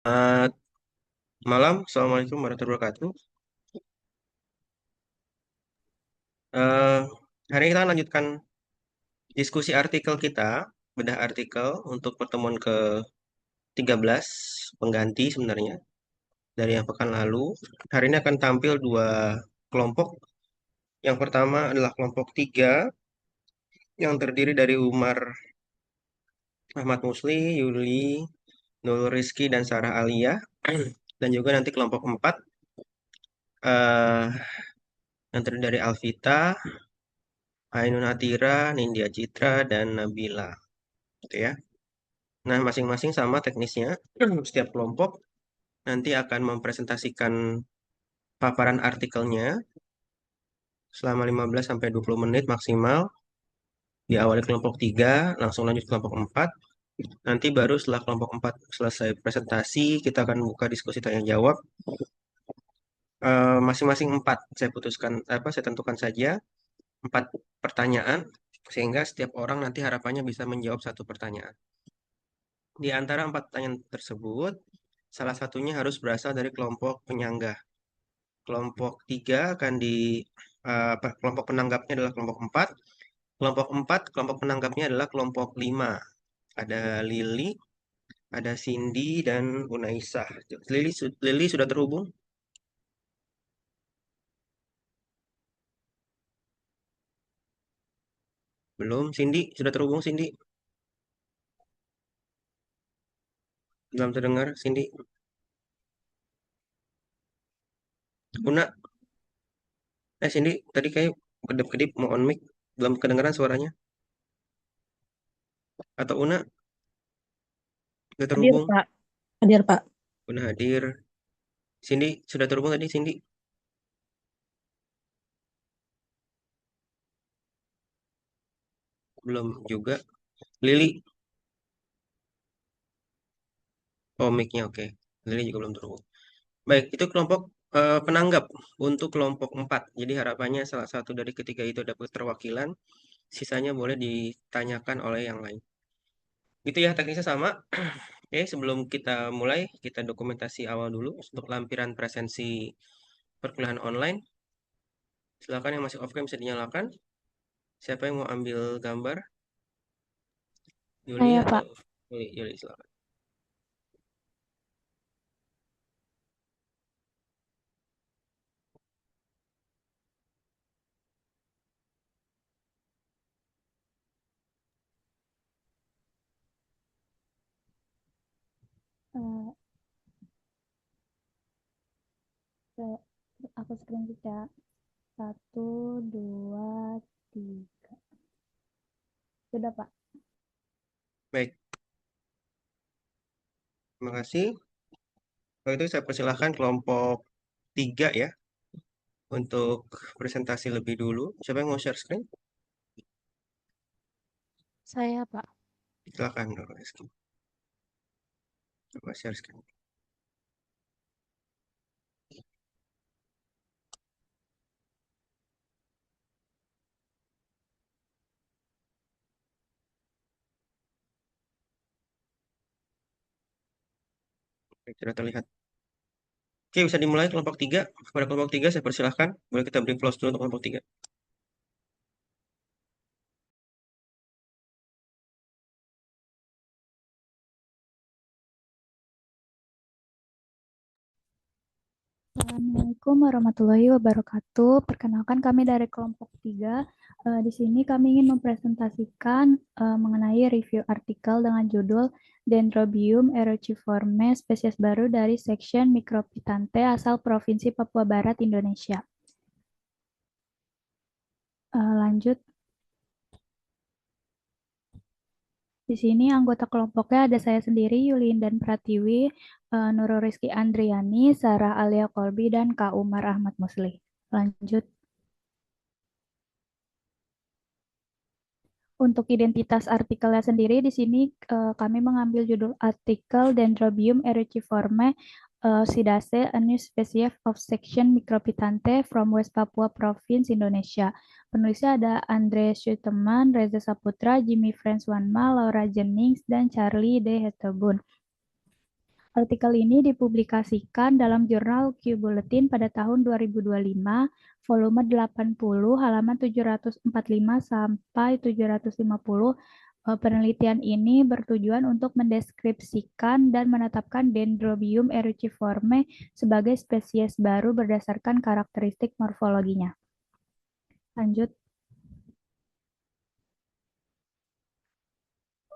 Selamat malam, Assalamualaikum warahmatullahi wabarakatuh. Eh, Hari ini kita akan lanjutkan diskusi artikel kita, bedah artikel untuk pertemuan ke-13, pengganti sebenarnya, dari yang pekan lalu. Hari ini akan tampil dua kelompok. Yang pertama adalah kelompok 3, yang terdiri dari Umar Ahmad Musli, Yuli, Nurul Rizky, dan Sarah Alia. Dan juga nanti kelompok 4, eh, yang terdiri dari Alvita, Ainun Atira, Nindya Citra, dan Nabila. Gitu ya. Nah, masing-masing sama teknisnya. Setiap kelompok nanti akan mempresentasikan paparan artikelnya selama 15 sampai 20 menit maksimal. Diawali kelompok 3, langsung lanjut kelompok 4. Nanti baru setelah kelompok 4 selesai presentasi, kita akan buka diskusi tanya jawab. Masing-masing 4 saya putuskan saya tentukan saja 4 pertanyaan sehingga setiap orang nanti harapannya bisa menjawab satu pertanyaan. Di antara 4 pertanyaan tersebut, salah satunya harus berasal dari kelompok penyangga. Kelompok 3 akan kelompok penanggapnya adalah kelompok 4. Kelompok 4, kelompok penanggapnya adalah kelompok 5. Ada Lili, ada Cindy, dan Unaisah. Lili sudah terhubung? Belum. Cindy, sudah terhubung Cindy? Belum terdengar Cindy? Una, Cindy, tadi kayak kedip-kedip mau on mic. Belum kedengaran suaranya. Atau Una, sudah Hadir, terhubung? Pak. Hadir, Pak. Una hadir. Cindy, sudah terhubung tadi Cindy? Belum juga. Lili, oh mic-nya oke. Lili juga belum terhubung. Baik, itu kelompok penanggap untuk kelompok 4. Jadi harapannya salah satu dari ketiga itu dapat keterwakilan, sisanya boleh ditanyakan oleh yang lain. Gitu ya, teknisnya sama. Oke, sebelum kita mulai, kita dokumentasi awal dulu untuk lampiran presensi perkuliahan online. Silakan yang masih off-cam bisa dinyalakan. Siapa yang mau ambil gambar? Yuli Saya, atau Pak. Yuli silakan. Eh, se- aku screenshot ya. Satu, dua, tiga. Sudah, Pak. Baik, terima kasih. Kalau itu saya persilahkan kelompok 3 ya untuk presentasi lebih dulu. Siapa yang mau share screen? Saya, Pak. Silakan, Dr. Rizky. Coba share screen. Oke, sudah terlihat. Oke, bisa dimulai kelompok 3. Pada kelompok 3 saya persilahkan. Boleh kita beri close dulu untuk kelompok 3. Assalamualaikum warahmatullahi wabarakatuh. Perkenalkan kami dari kelompok 3. Di sini kami ingin mempresentasikan mengenai review artikel dengan judul Dendrobium eruciforme, spesies baru dari section Microphytanthe asal Provinsi Papua Barat, Indonesia. Lanjut. Di sini anggota kelompoknya ada saya sendiri, Yulindan Pratiwi, Nurul Rizky Andriani, Sarah Alia Kolbi, dan Kak Umar Ahmad Musli. Lanjut. Untuk identitas artikelnya sendiri, di sini kami mengambil judul artikel Dendrobium eruciforme Sidace, a new species of section Microphytanthe from West Papua Province, Indonesia. Penulisnya ada Andre Schuteman, Reza Saputra, Jimmy Frans Wanma, Laura Jennings, dan Charlie D. Hetebun. Artikel ini dipublikasikan dalam jurnal Q Bulletin pada tahun 2025, volume 80, halaman 745 sampai 750. Penelitian ini bertujuan untuk mendeskripsikan dan menetapkan Dendrobium eruciforme sebagai spesies baru berdasarkan karakteristik morfologinya. Lanjut.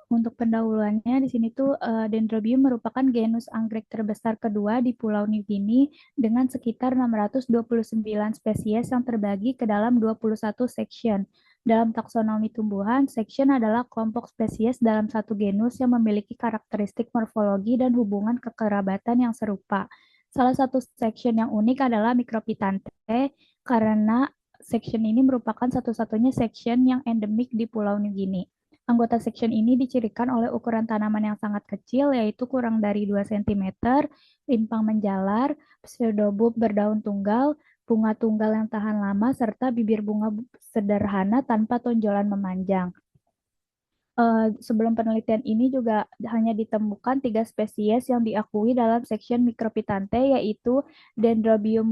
Untuk pendahuluannya di sini tuh Dendrobium merupakan genus anggrek terbesar kedua di Pulau New Guinea dengan sekitar 629 spesies yang terbagi ke dalam 21 section. Dalam taksonomi tumbuhan, section adalah kelompok spesies dalam satu genus yang memiliki karakteristik morfologi dan hubungan kekerabatan yang serupa. Salah satu section yang unik adalah Microphytanthe karena section ini merupakan satu-satunya section yang endemik di Pulau New Guinea. Anggota section ini dicirikan oleh ukuran tanaman yang sangat kecil, yaitu kurang dari 2 cm, rimpang menjalar, pseudobulb berdaun tunggal, bunga tunggal yang tahan lama, serta bibir bunga sederhana tanpa tonjolan memanjang. Sebelum penelitian ini juga hanya ditemukan 3 spesies yang diakui dalam section Microphytanthe, yaitu Dendrobium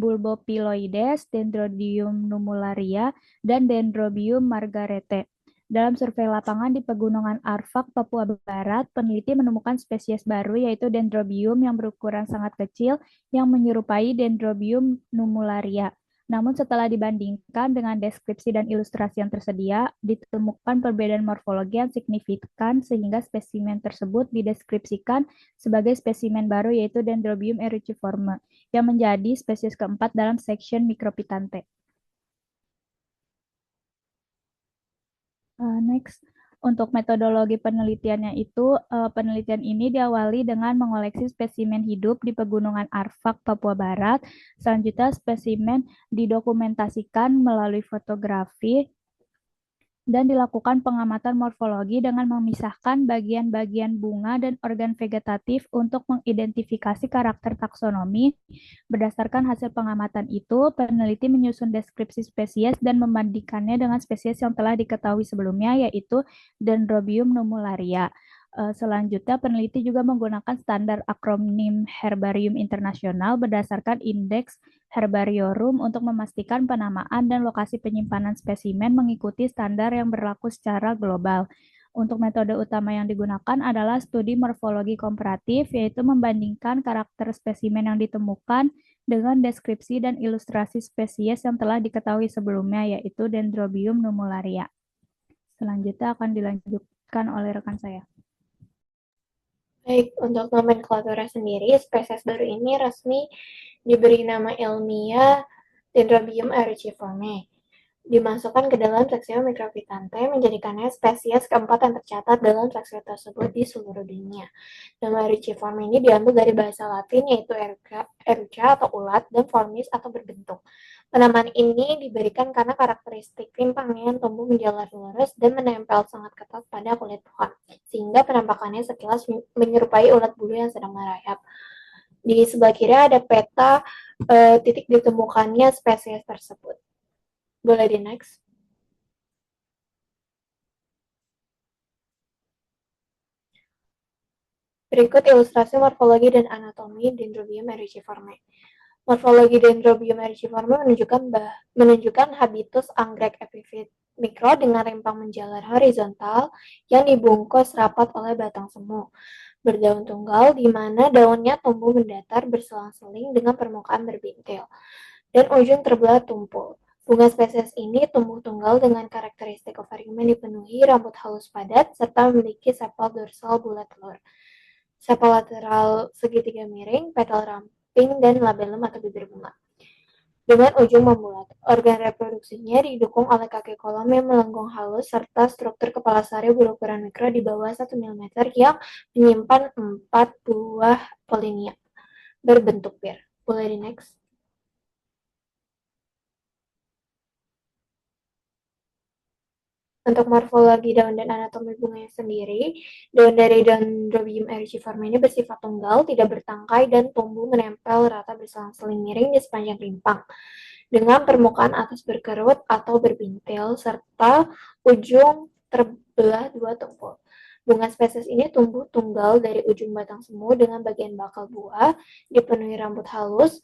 bulbophyllioides, Dendrobium numularia, dan Dendrobium margarete. Dalam survei lapangan di Pegunungan Arfak, Papua Barat, peneliti menemukan spesies baru yaitu Dendrobium yang berukuran sangat kecil yang menyerupai Dendrobium numularia. Namun setelah dibandingkan dengan deskripsi dan ilustrasi yang tersedia, ditemukan perbedaan morfologi yang signifikan sehingga spesimen tersebut dideskripsikan sebagai spesimen baru yaitu Dendrobium eruciforme yang menjadi spesies keempat dalam section Microphytanthe. Next, untuk metodologi penelitiannya itu, penelitian ini diawali dengan mengoleksi spesimen hidup di Pegunungan Arfak, Papua Barat. Selanjutnya, spesimen didokumentasikan melalui fotografi dan dilakukan pengamatan morfologi dengan memisahkan bagian-bagian bunga dan organ vegetatif untuk mengidentifikasi karakter taksonomi. Berdasarkan hasil pengamatan itu, peneliti menyusun deskripsi spesies dan membandingkannya dengan spesies yang telah diketahui sebelumnya, yaitu Dendrobium numularia. Selanjutnya, peneliti juga menggunakan standar akronim Herbarium Internasional berdasarkan Indeks Herbariorum untuk memastikan penamaan dan lokasi penyimpanan spesimen mengikuti standar yang berlaku secara global. Untuk metode utama yang digunakan adalah studi morfologi komparatif, yaitu membandingkan karakter spesimen yang ditemukan dengan deskripsi dan ilustrasi spesies yang telah diketahui sebelumnya, yaitu Dendrobium numularia. Selanjutnya akan dilanjutkan oleh rekan saya. Baik, untuk nomenklaturnya sendiri, spesies baru ini resmi diberi nama ilmiah Dendrobium eruciforme. Dimasukkan ke dalam section Microphytanthe, menjadikannya spesies keempat yang tercatat dalam section tersebut di seluruh dunia. Nama eruciforme ini diambil dari bahasa Latin yaitu eruca atau ulat dan formis atau berbentuk. Penamaan ini diberikan karena karakteristik rimpangnya yang tumbuh menjalar lurus dan menempel sangat ketat pada kulit pohon, sehingga penampakannya sekilas menyerupai ulat bulu yang sedang merayap. Di sebelah kiri ada peta titik ditemukannya spesies tersebut. Boleh di next. Berikut ilustrasi morfologi dan anatomi Dendrobium eruciforme. Morfologi Dendrobium eruciforme menunjukkan habitus anggrek epifit mikro dengan rimpang menjalar horizontal yang dibungkus rapat oleh batang semu. Berdaun tunggal di mana daunnya tumbuh mendatar berselang-seling dengan permukaan berbintil dan ujung terbelah tumpul. Bunga spesies ini tumbuh tunggal dengan karakteristik ovarium yang dipenuhi rambut halus padat serta memiliki sepal dorsal bulat telur, sepal lateral segitiga miring, petal ramping, dan labellum atau bibir bunga dengan ujung membulat. Organ reproduksinya didukung oleh kaki kolom yang melengkung halus serta struktur kepala sari berukuran mikro di bawah 1 mm yang menyimpan 4 buah polinia berbentuk bir. Boleh di next. Untuk morfologi daun dan anatomi bunganya sendiri, daun dari Dendrobium eruciforme ini bersifat tunggal, tidak bertangkai, dan tumbuh menempel rata berselang-seling miring di sepanjang rimpang, dengan permukaan atas berkerut atau berbintil, serta ujung terbelah dua tumpul. Bunga spesies ini tumbuh tunggal dari ujung batang semu dengan bagian bakal buah dipenuhi rambut halus,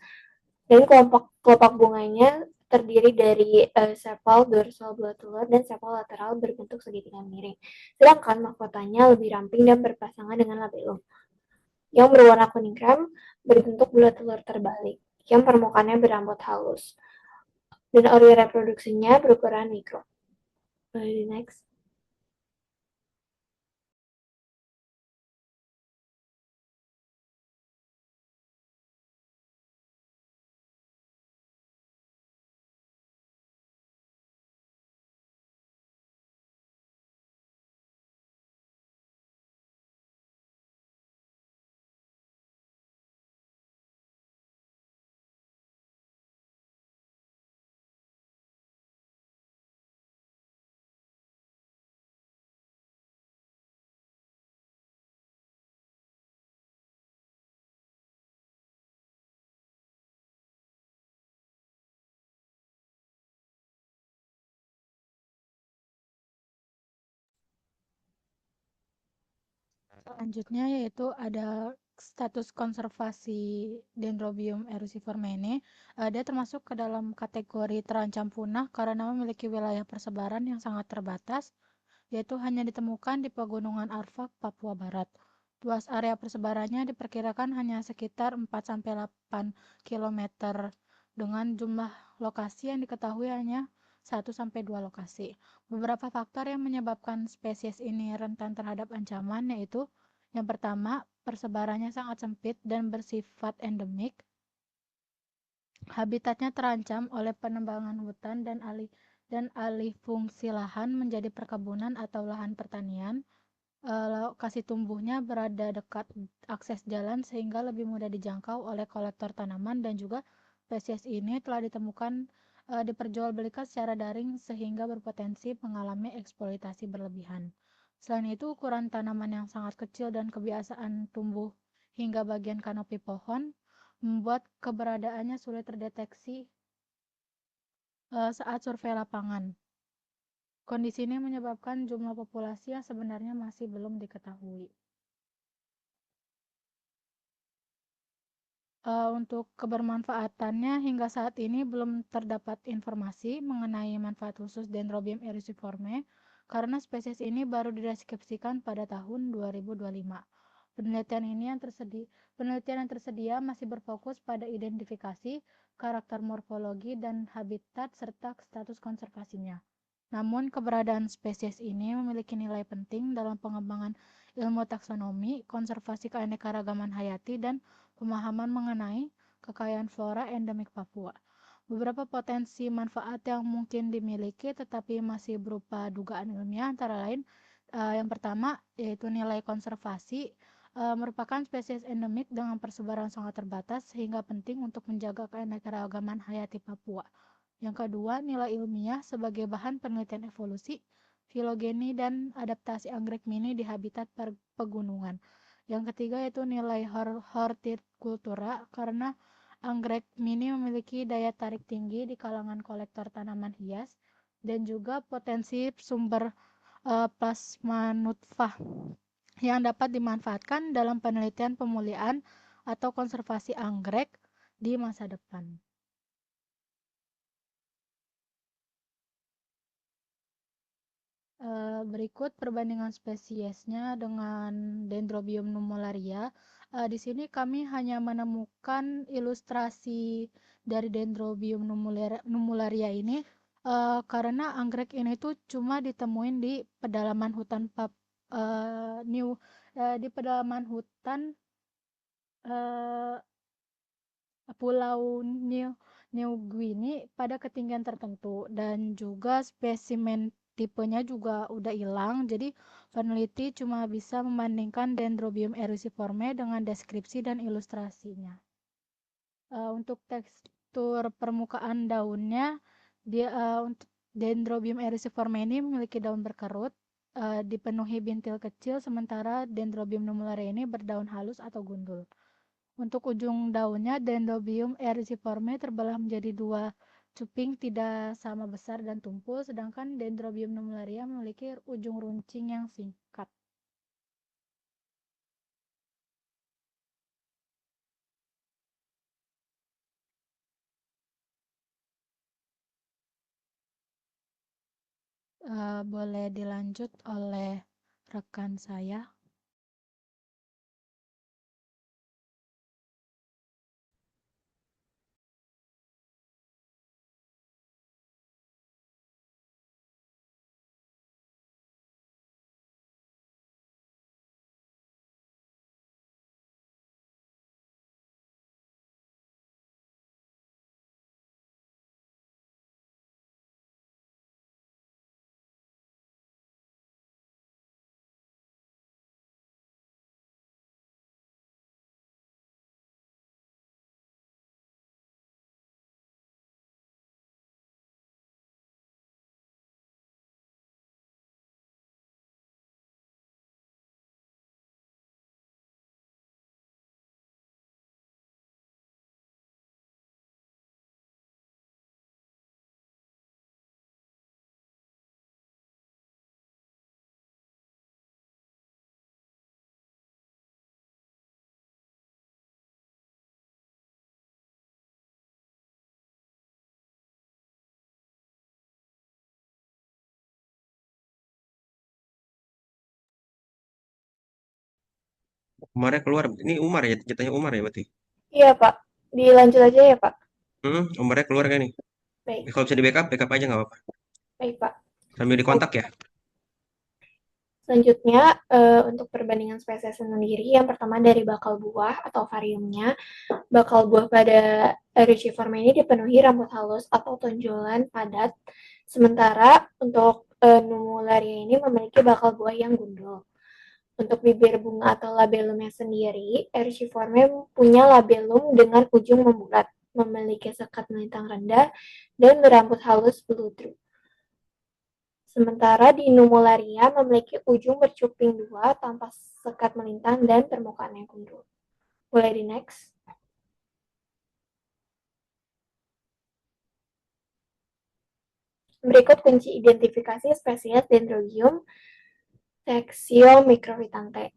dan kelopak bunganya terdiri dari sepal dorsal bulat telur dan sepal lateral berbentuk segitiga miring. Sedangkan mahkotanya lebih ramping dan berpasangan dengan labellum yang berwarna kuning krem berbentuk bulat telur terbalik yang permukaannya berambut halus dan ori reproduksinya berukuran mikro. Next. Selanjutnya yaitu ada status konservasi Dendrobium eruciforme. Dia termasuk ke dalam kategori terancam punah karena memiliki wilayah persebaran yang sangat terbatas, yaitu hanya ditemukan di Pegunungan Arfak, Papua Barat. Luas area persebarannya diperkirakan hanya sekitar 4-8 km dengan jumlah lokasi yang diketahui hanya 1-2 lokasi. Beberapa faktor yang menyebabkan spesies ini rentan terhadap ancaman yaitu yang pertama, persebarannya sangat sempit dan bersifat endemik. Habitatnya terancam oleh penebangan hutan dan alih fungsi lahan menjadi perkebunan atau lahan pertanian. Lokasi tumbuhnya berada dekat akses jalan sehingga lebih mudah dijangkau oleh kolektor tanaman dan juga spesies ini telah ditemukan diperjualbelikan secara daring sehingga berpotensi mengalami eksploitasi berlebihan. Selain itu, ukuran tanaman yang sangat kecil dan kebiasaan tumbuh hingga bagian kanopi pohon membuat keberadaannya sulit terdeteksi saat survei lapangan. Kondisi ini menyebabkan jumlah populasi yang sebenarnya masih belum diketahui. Untuk kebermanfaatannya, hingga saat ini belum terdapat informasi mengenai manfaat khusus Dendrobium eruciforme karena spesies ini baru dideskripsikan pada tahun 2025. Penelitian yang tersedia masih berfokus pada identifikasi, karakter morfologi, dan habitat serta status konservasinya. Namun, keberadaan spesies ini memiliki nilai penting dalam pengembangan ilmu taksonomi, konservasi keanekaragaman hayati, dan pemahaman mengenai kekayaan flora endemik Papua. Beberapa potensi manfaat yang mungkin dimiliki tetapi masih berupa dugaan ilmiah antara lain yang pertama yaitu nilai konservasi merupakan spesies endemik dengan persebaran sangat terbatas sehingga penting untuk menjaga keanekaragaman hayati Papua. Yang kedua, nilai ilmiah sebagai bahan penelitian evolusi, filogeni, dan adaptasi anggrek mini di habitat pegunungan. Yang ketiga yaitu nilai hortikultura karena anggrek mini memiliki daya tarik tinggi di kalangan kolektor tanaman hias dan juga potensi sumber plasma nutfah yang dapat dimanfaatkan dalam penelitian pemulihan atau konservasi anggrek di masa depan. Berikut perbandingan spesiesnya dengan Dendrobium numularia. Di sini kami hanya menemukan ilustrasi dari Dendrobium numularia ini karena anggrek ini tuh cuma ditemuin di pedalaman hutan di pedalaman hutan Pulau New Guinea pada ketinggian tertentu dan juga spesimen tipenya juga udah hilang, jadi peneliti cuma bisa membandingkan Dendrobium eruciforme dengan deskripsi dan ilustrasinya. Untuk tekstur permukaan daunnya, untuk Dendrobium eruciforme ini memiliki daun berkerut, dipenuhi bintil kecil, sementara Dendrobium numularia ini berdaun halus atau gundul. Untuk ujung daunnya, Dendrobium eruciforme terbelah menjadi 2 cuping tidak sama besar dan tumpul, sedangkan Dendrobium numularia memiliki ujung runcing yang singkat. Boleh dilanjut oleh rekan saya. Umarnya keluar. Ini Umar ya, jatuhnya Umar ya berarti. Iya, Pak. Dilanjut aja ya, Pak. Umarnya keluar kan nih? Baik, Kalau bisa di backup, backup aja nggak apa-apa. baik, Pak. Sambil dikontak ya. Selanjutnya, untuk perbandingan spesies sendiri, yang pertama dari bakal buah atau ovariumnya. Bakal buah pada Erythripforma ini dipenuhi rambut halus atau tonjolan padat, sementara untuk Numularia ini memiliki bakal buah yang gundul. Untuk bibir bunga atau labellumnya sendiri, Erythripforma punya labellum dengan ujung membulat, memiliki sekat melintang rendah, dan berambut halus bludru. Sementara di Numularia memiliki ujung bercuping dua tanpa sekat melintang dan permukaan yang gundul. Boleh di next. Berikut kunci identifikasi spesies Dendrobium Taxiomicrophytanthe.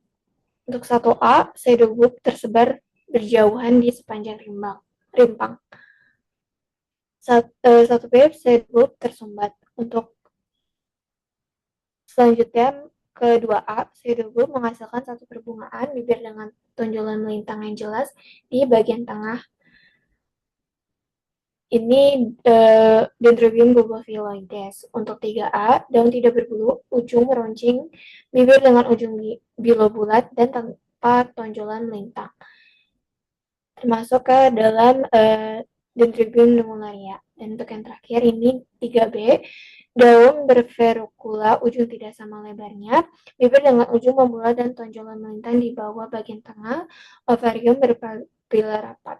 Untuk 1A, pseudobulb tersebar berjauhan di sepanjang rimpang. 1B, pseudobulb tersumbat. Untuk selanjutnya, kedua A, pseudobulb menghasilkan satu perbungaan bibir dengan tonjolan melintang yang jelas di bagian tengah. Ini Dendrobium bulbophyllioides. Untuk 3A, daun tidak berbulu, ujung meruncing, bibir dengan ujung bilobulat dan tanpa tonjolan melintang. Termasuk ke dalam Dendrobium numularia. Dan untuk yang terakhir ini 3B, daun berverukula, ujung tidak sama lebarnya, bibir dengan ujung membulat dan tonjolan melintang di bawah bagian tengah, ovarium berpapila rapat,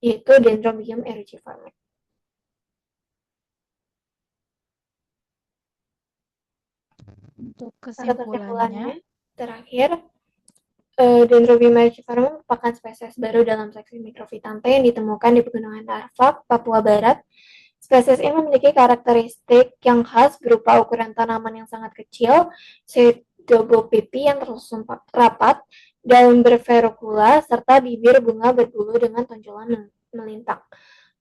yaitu Dendrobium erythriforme. Untuk Kesimpulannya, kesimpulannya, terakhir, Dendrobium erythriforme merupakan spesies baru dalam seksi Microphytanthe yang ditemukan di Pegunungan Arfak, Papua Barat. Spesies ini memiliki karakteristik yang khas berupa ukuran tanaman yang sangat kecil, pseudobulb pipi yang tersusun rapat, daun berverukula, serta bibir bunga berbulu dengan tonjolan melintang.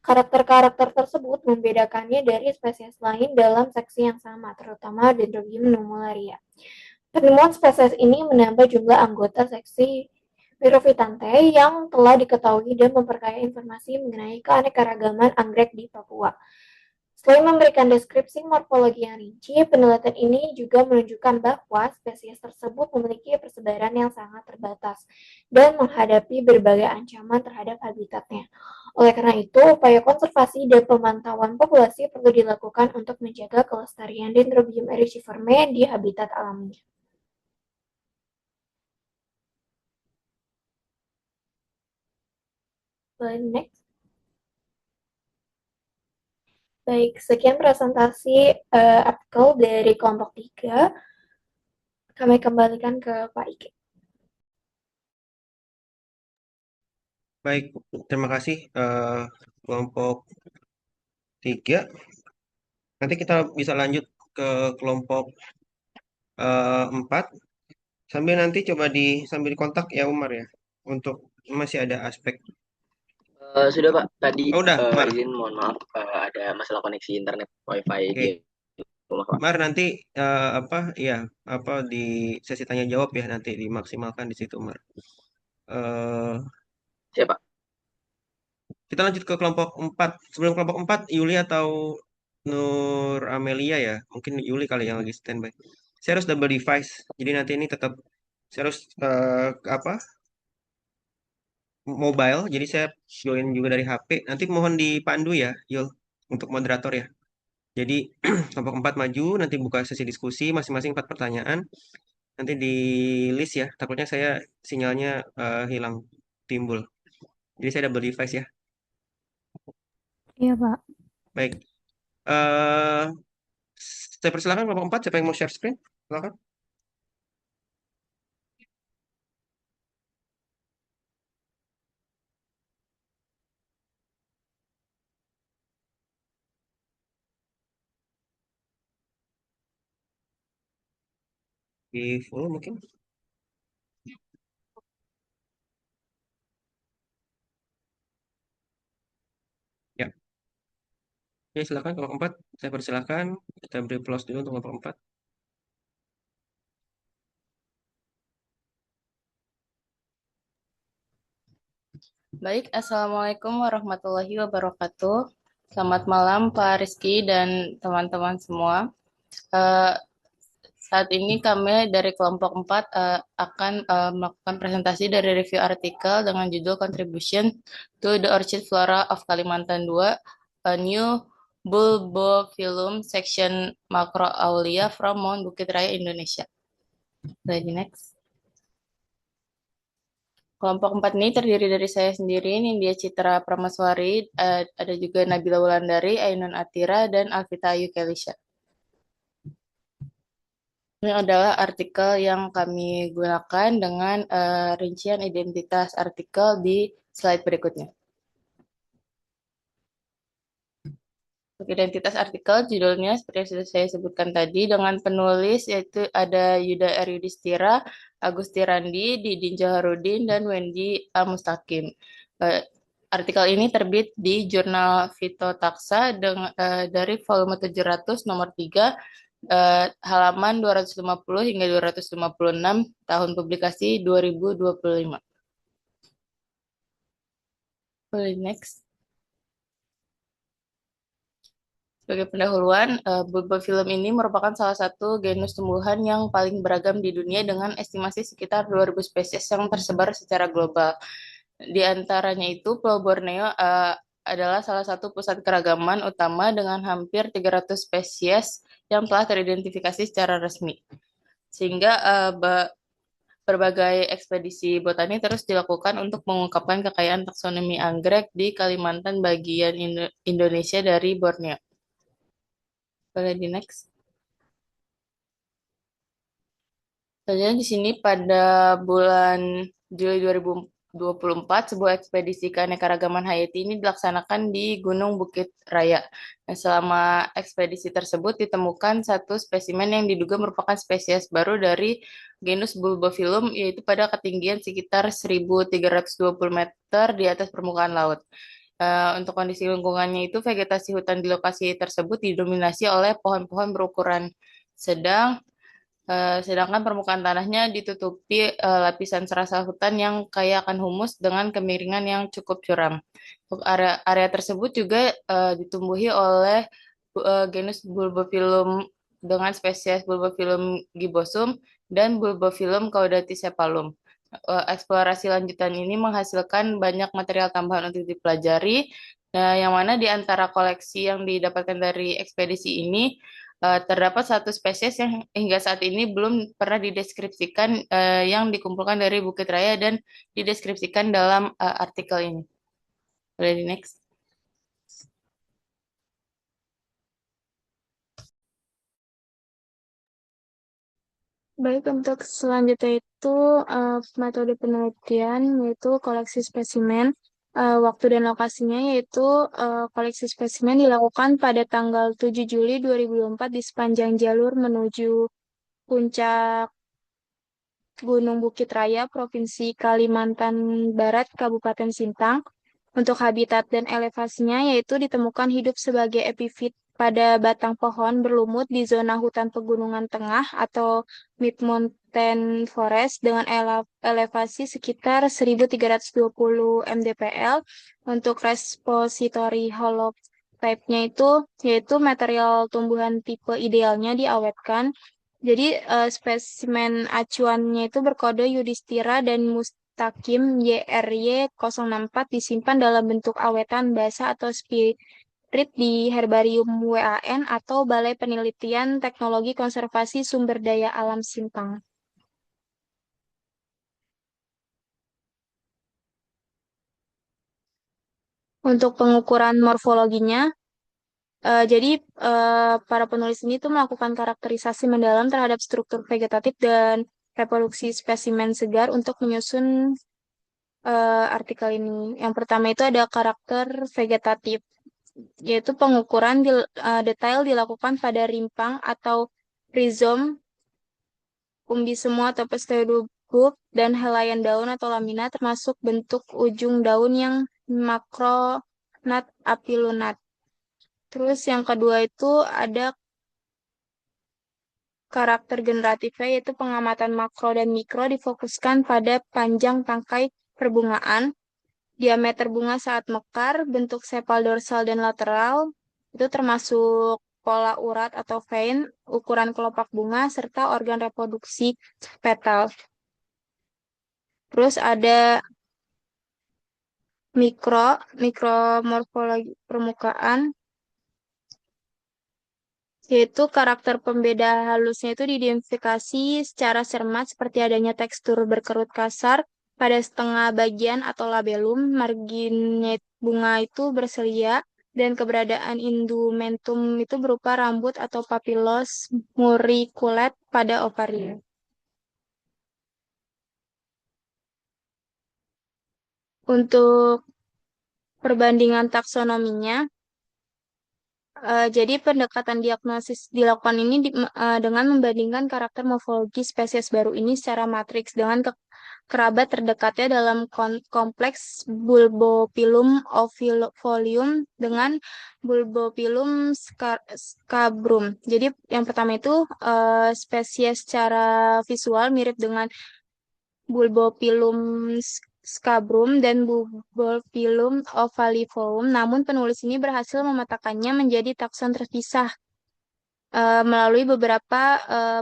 Karakter-karakter tersebut membedakannya dari spesies lain dalam seksi yang sama, terutama Dendrobium numularia. Penemuan spesies ini menambah jumlah anggota seksi Microphytanthe yang telah diketahui dan memperkaya informasi mengenai keanekaragaman anggrek di Papua. Selain memberikan deskripsi morfologi yang rinci, penelitian ini juga menunjukkan bahwa spesies tersebut memiliki persebaran yang sangat terbatas dan menghadapi berbagai ancaman terhadap habitatnya. Oleh karena itu, upaya konservasi dan pemantauan populasi perlu dilakukan untuk menjaga kelestarian Dendrobium erythriforme di habitat alaminya. Next. Baik, sekian presentasi artikel dari kelompok 3. Kami kembalikan ke Pak Ike. Baik, terima kasih kelompok 3. Nanti kita bisa lanjut ke kelompok 4. Sambil nanti coba sambil kontak ya Umar ya. Untuk masih ada aspek. Sudah Pak, tadi Oh, udah, Umar. izin mohon maaf ada masalah koneksi internet wifi Oke. di Mar nanti apa di sesi tanya jawab ya nanti dimaksimalkan di situ Mar. Eh, Siapa? kita lanjut ke kelompok 4. Sebelum kelompok 4, Yuli atau Nur Amelia ya. Mungkin Yuli kali yang lagi standby. Saya harus double device. Jadi nanti ini tetap saya harus apa? Mobile. Jadi saya join juga dari HP. Nanti mohon dipandu ya, Yul, untuk moderator ya. Jadi kelompok 4 maju, nanti buka sesi diskusi masing-masing 4 pertanyaan. Nanti di list ya. Takutnya saya sinyalnya hilang timbul. Jadi saya double device ya. Iya, Pak. Baik. eh saya persilakan kelompok 4 siapa yang mau share screen? Silakan. Di full mungkin. Ya. Oke, silakan kelompok 4. Saya persilakan. Kita beri plus dulu untuk kelompok 4. Baik, Assalamualaikum warahmatullahi wabarakatuh. Selamat malam Pak Rizky dan teman-teman semua. Saat ini kami dari kelompok 4 akan melakukan presentasi dari review artikel dengan judul Contribution to the Orchid Flora of Kalimantan II, a New Bulbophyllum Section Macroaulia from Mount Bukit Raya, Indonesia. Ready next. Kelompok 4 ini terdiri dari saya sendiri, Nindya Citra Pramaswari, ada juga Nabila Wulandari, Ainun Atira, dan Alvita Ayu Kelisha. Ini adalah artikel yang kami gunakan dengan rincian identitas artikel di slide berikutnya. Untuk identitas artikel, judulnya seperti yang sudah saya sebutkan tadi, dengan penulis yaitu ada Yuda R. Yudhistira, Agusti Randi, Didin Jaharudin, dan Wendy A. Mustaqim. Artikel ini terbit di Jurnal Phytotaxa dari volume 700 nomor 3, halaman 250 hingga 256, tahun publikasi 2025. Next. Sebagai pendahuluan, Bulbophyllum ini merupakan salah satu genus tumbuhan yang paling beragam di dunia dengan estimasi sekitar 2.000 spesies yang tersebar secara global. Di antaranya itu, Pulau Borneo adalah salah satu pusat keragaman utama dengan hampir 300 spesies yang telah teridentifikasi secara resmi. Sehingga berbagai ekspedisi botani terus dilakukan untuk mengungkapkan kekayaan taksonomi anggrek di Kalimantan bagian Indonesia dari Borneo. Boleh di next. Selanjutnya di sini pada bulan Juli 2024, sebuah ekspedisi keanekaragaman hayati ini dilaksanakan di Gunung Bukit Raya. Nah, selama ekspedisi tersebut ditemukan satu spesimen yang diduga merupakan spesies baru dari genus Bulbophyllum, yaitu pada ketinggian sekitar 1.320 meter di atas permukaan laut. Untuk kondisi lingkungannya itu, vegetasi hutan di lokasi tersebut didominasi oleh pohon-pohon berukuran sedang, sedangkan permukaan tanahnya ditutupi lapisan serasa hutan yang kaya akan humus dengan kemiringan yang cukup curam. Untuk area tersebut juga ditumbuhi oleh genus Bulbophyllum dengan spesies Bulbophyllum gibbosum dan Bulbophyllum caudatisepalum. Eksplorasi lanjutan ini menghasilkan banyak material tambahan untuk dipelajari, yang mana di antara koleksi yang didapatkan dari ekspedisi ini terdapat satu spesies yang hingga saat ini belum pernah dideskripsikan, yang dikumpulkan dari Bukit Raya dan dideskripsikan dalam artikel ini. Boleh di next. Baik, untuk selanjutnya itu metode penelitian yaitu koleksi spesimen. Waktu dan lokasinya yaitu koleksi spesimen dilakukan pada tanggal 7 Juli 2024 di sepanjang jalur menuju puncak Gunung Bukit Raya, Provinsi Kalimantan Barat, Kabupaten Sintang. Untuk habitat dan elevasinya yaitu ditemukan hidup sebagai epifit pada batang pohon berlumut di zona hutan pegunungan tengah atau mid-mountain forest dengan elevasi sekitar 1320 mdpl. Untuk repository holotype-nya itu yaitu material tumbuhan tipe idealnya diawetkan. Jadi spesimen acuannya itu berkode Yudhistira dan Mustaqim YRY064 disimpan dalam bentuk awetan basah atau spirit di Herbarium WAN atau Balai Penelitian Teknologi Konservasi Sumber Daya Alam Simpang. Untuk pengukuran morfologinya, jadi para penulis ini tuh melakukan karakterisasi mendalam terhadap struktur vegetatif dan reproduksi spesimen segar untuk menyusun artikel ini. Yang pertama itu ada karakter vegetatif, yaitu pengukuran detail dilakukan pada rimpang atau rizom, umbi semu atau pseudobulb, dan helaian daun atau lamina termasuk bentuk ujung daun yang makronat apilunat. Terus yang kedua itu ada karakter generatifnya yaitu pengamatan makro dan mikro difokuskan pada panjang tangkai perbungaan, diameter bunga saat mekar, bentuk sepal dorsal dan lateral, itu termasuk pola urat atau vein, ukuran kelopak bunga, serta organ reproduksi petal. Terus ada mikromorfologi permukaan, yaitu karakter pembeda halusnya itu diidentifikasi secara cermat seperti adanya tekstur berkerut kasar pada setengah bagian atau labellum, marginnya bunga itu berselia, dan keberadaan indumentum itu berupa rambut atau papillos muriculate pada ovarium. Untuk perbandingan taksonominya, jadi pendekatan diagnosis dilakukan ini dengan membandingkan karakter morfologi spesies baru ini secara matriks dengan kerabat terdekatnya dalam kompleks Bulbopilum ovifolium dengan Bulbopilum scabrum. Jadi yang pertama itu spesies secara visual mirip dengan Bulbopilum scabrum dan Bulbopilum ovaliform, namun penulis ini berhasil memetakannya menjadi takson terpisah melalui beberapa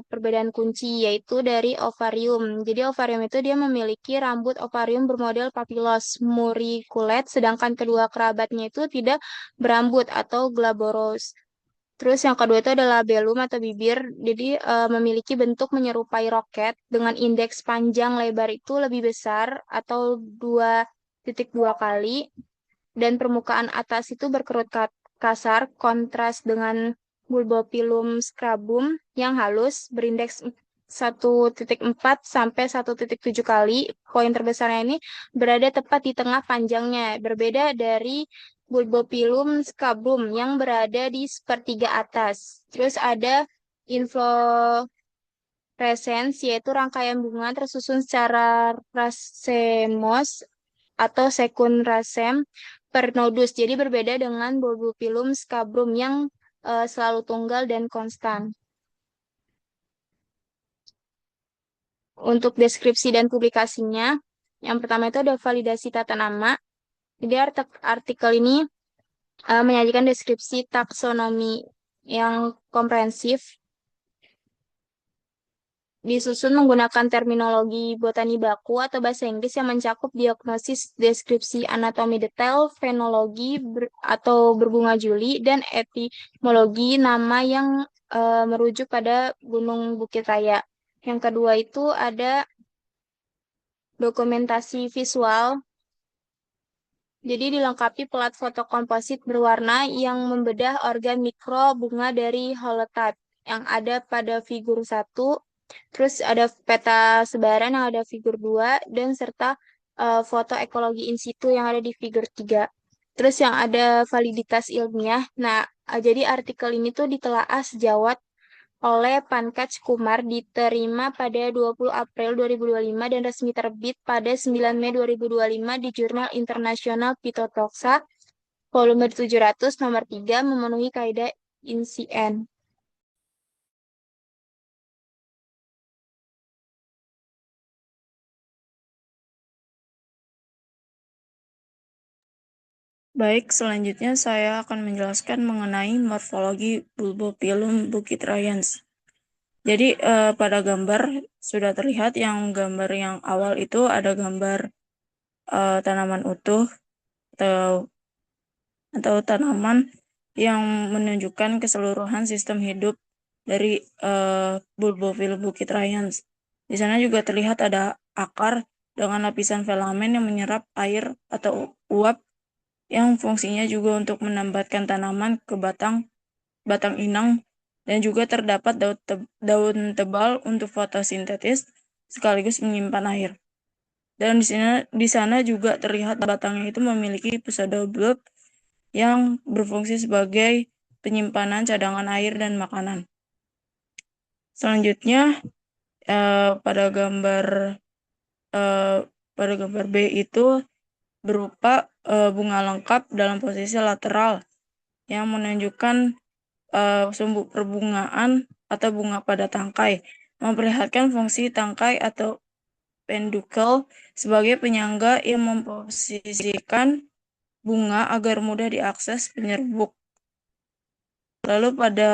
perbedaan kunci, yaitu dari ovarium. Jadi ovarium itu dia memiliki rambut ovarium bermodel papillos muriculate, sedangkan kedua kerabatnya itu tidak berambut atau glabrous. Terus yang kedua itu adalah labellum atau bibir, jadi memiliki bentuk menyerupai roket dengan indeks panjang lebar itu lebih besar atau 2,2 kali, dan permukaan atas itu berkerut kasar, kontras dengan Bulbopilum scabrum yang halus berindeks 1,4 sampai 1,7 kali. Poin terbesarnya ini berada tepat di tengah panjangnya, berbeda dari Bulbopilum scabrum yang berada di sepertiga atas. Terus ada inflorescence, yaitu rangkaian bunga tersusun secara racemose atau sekun racem per nodus. Jadi berbeda dengan Bulbopilum scabrum yang selalu tunggal dan konstan. Untuk deskripsi dan publikasinya, yang pertama itu ada validasi tata nama. Jadi artikel ini menyajikan deskripsi taksonomi yang komprehensif, disusun menggunakan terminologi botani baku atau bahasa Inggris yang mencakup diagnosis, deskripsi anatomi detail, fenologi atau berbunga juli, dan etimologi nama yang merujuk pada Gunung Bukit Raya. Yang kedua itu ada dokumentasi visual. Jadi dilengkapi pelat foto komposit berwarna yang membedah organ mikro bunga dari holotype yang ada pada figur 1. Terus ada peta sebaran yang ada figur 2 dan serta foto ekologi in situ yang ada di figur 3. Terus yang ada validitas ilmiah. Nah, jadi artikel ini tuh ditelaah sejawat oleh Pankaj Kumar, diterima pada 20 April 2025 dan resmi terbit pada 9 Mei 2025 di Jurnal Internasional Phytotoxa volume 700 nomor 3, memenuhi kaidah insien. Baik, selanjutnya saya akan menjelaskan mengenai morfologi bulbopilum bukitrians. Jadi pada gambar sudah terlihat yang gambar yang awal itu ada gambar tanaman utuh atau tanaman yang menunjukkan keseluruhan sistem hidup dari bulbopilum bukitrians. Di sana juga terlihat ada akar dengan lapisan filamen yang menyerap air atau uap yang fungsinya juga untuk menambatkan tanaman ke batang inang, dan juga terdapat daun tebal untuk fotosintesis sekaligus menyimpan air. Dan di sana juga terlihat batangnya itu memiliki pseudobulb yang berfungsi sebagai penyimpanan cadangan air dan makanan. Selanjutnya pada gambar B itu berupa bunga lengkap dalam posisi lateral yang menunjukkan sumbu perbungaan atau bunga pada tangkai, memperlihatkan fungsi tangkai atau peduncle sebagai penyangga yang memposisikan bunga agar mudah diakses penyerbuk. Lalu pada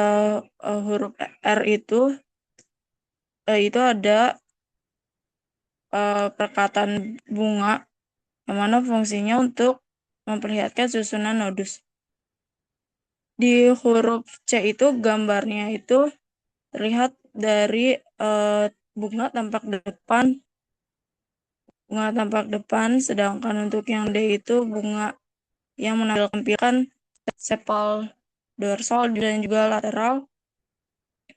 huruf R itu ada perkataan bunga yang mana fungsinya untuk memperlihatkan susunan nodus. Di huruf C itu gambarnya itu terlihat dari bunga tampak depan, sedangkan untuk yang D itu bunga yang menampilkan sepal dorsal dan juga lateral,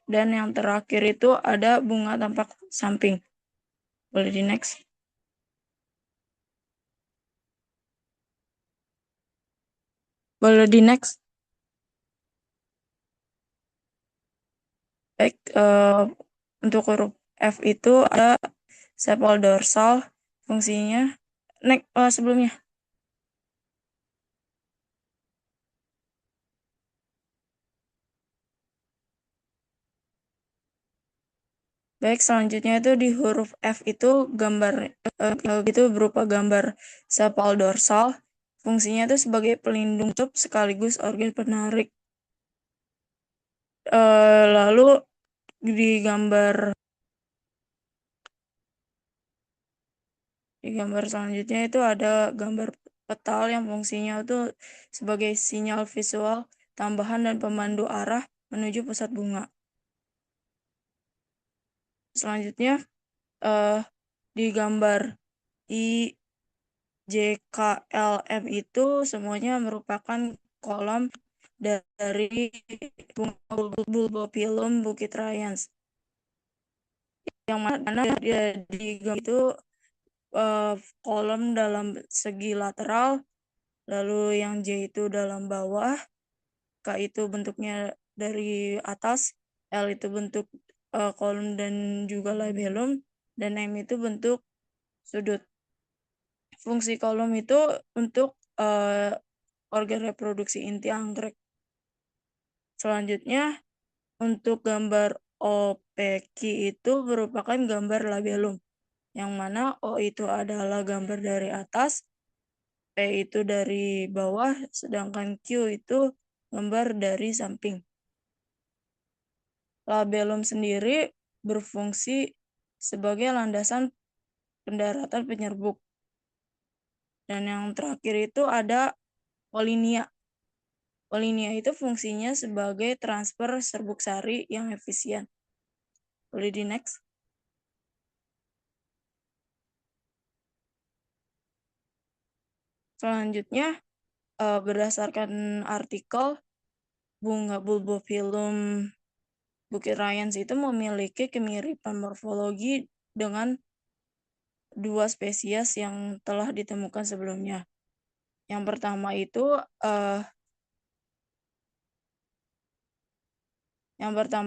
dan yang terakhir itu ada bunga tampak samping. Boleh di next. Boleh di next. Baik, untuk huruf F itu ada sepal dorsal, fungsinya sebelumnya. Baik, selanjutnya itu di huruf F itu gambar itu berupa gambar sepal dorsal, fungsinya itu sebagai pelindung tutup sekaligus organ penarik. Lalu di gambar selanjutnya itu ada gambar petal yang fungsinya itu sebagai sinyal visual tambahan dan pemandu arah menuju pusat bunga. Selanjutnya di gambar I, J, K, L, M itu semuanya merupakan kolom dari bulbopilum bukitrians, yang mana di gambar itu kolom dalam segi lateral, lalu yang J itu dalam bawah, K itu bentuknya dari atas, L itu bentuk kolom dan juga labellum, dan M itu bentuk sudut. Fungsi kolom itu untuk organ reproduksi inti anggrek. Selanjutnya untuk gambar OPQ itu merupakan gambar labellum, yang mana O itu adalah gambar dari atas, P itu dari bawah, sedangkan Q itu gambar dari samping. Labellum sendiri berfungsi sebagai landasan pendaratan penyerbuk. Dan yang terakhir itu ada polinia. Polinia itu fungsinya sebagai transfer serbuk sari yang efisien. Boleh di next. Selanjutnya, berdasarkan artikel, bunga bulbopilum bukitrians itu memiliki kemiripan morfologi dengan dua spesies yang telah ditemukan sebelumnya. Yang pertama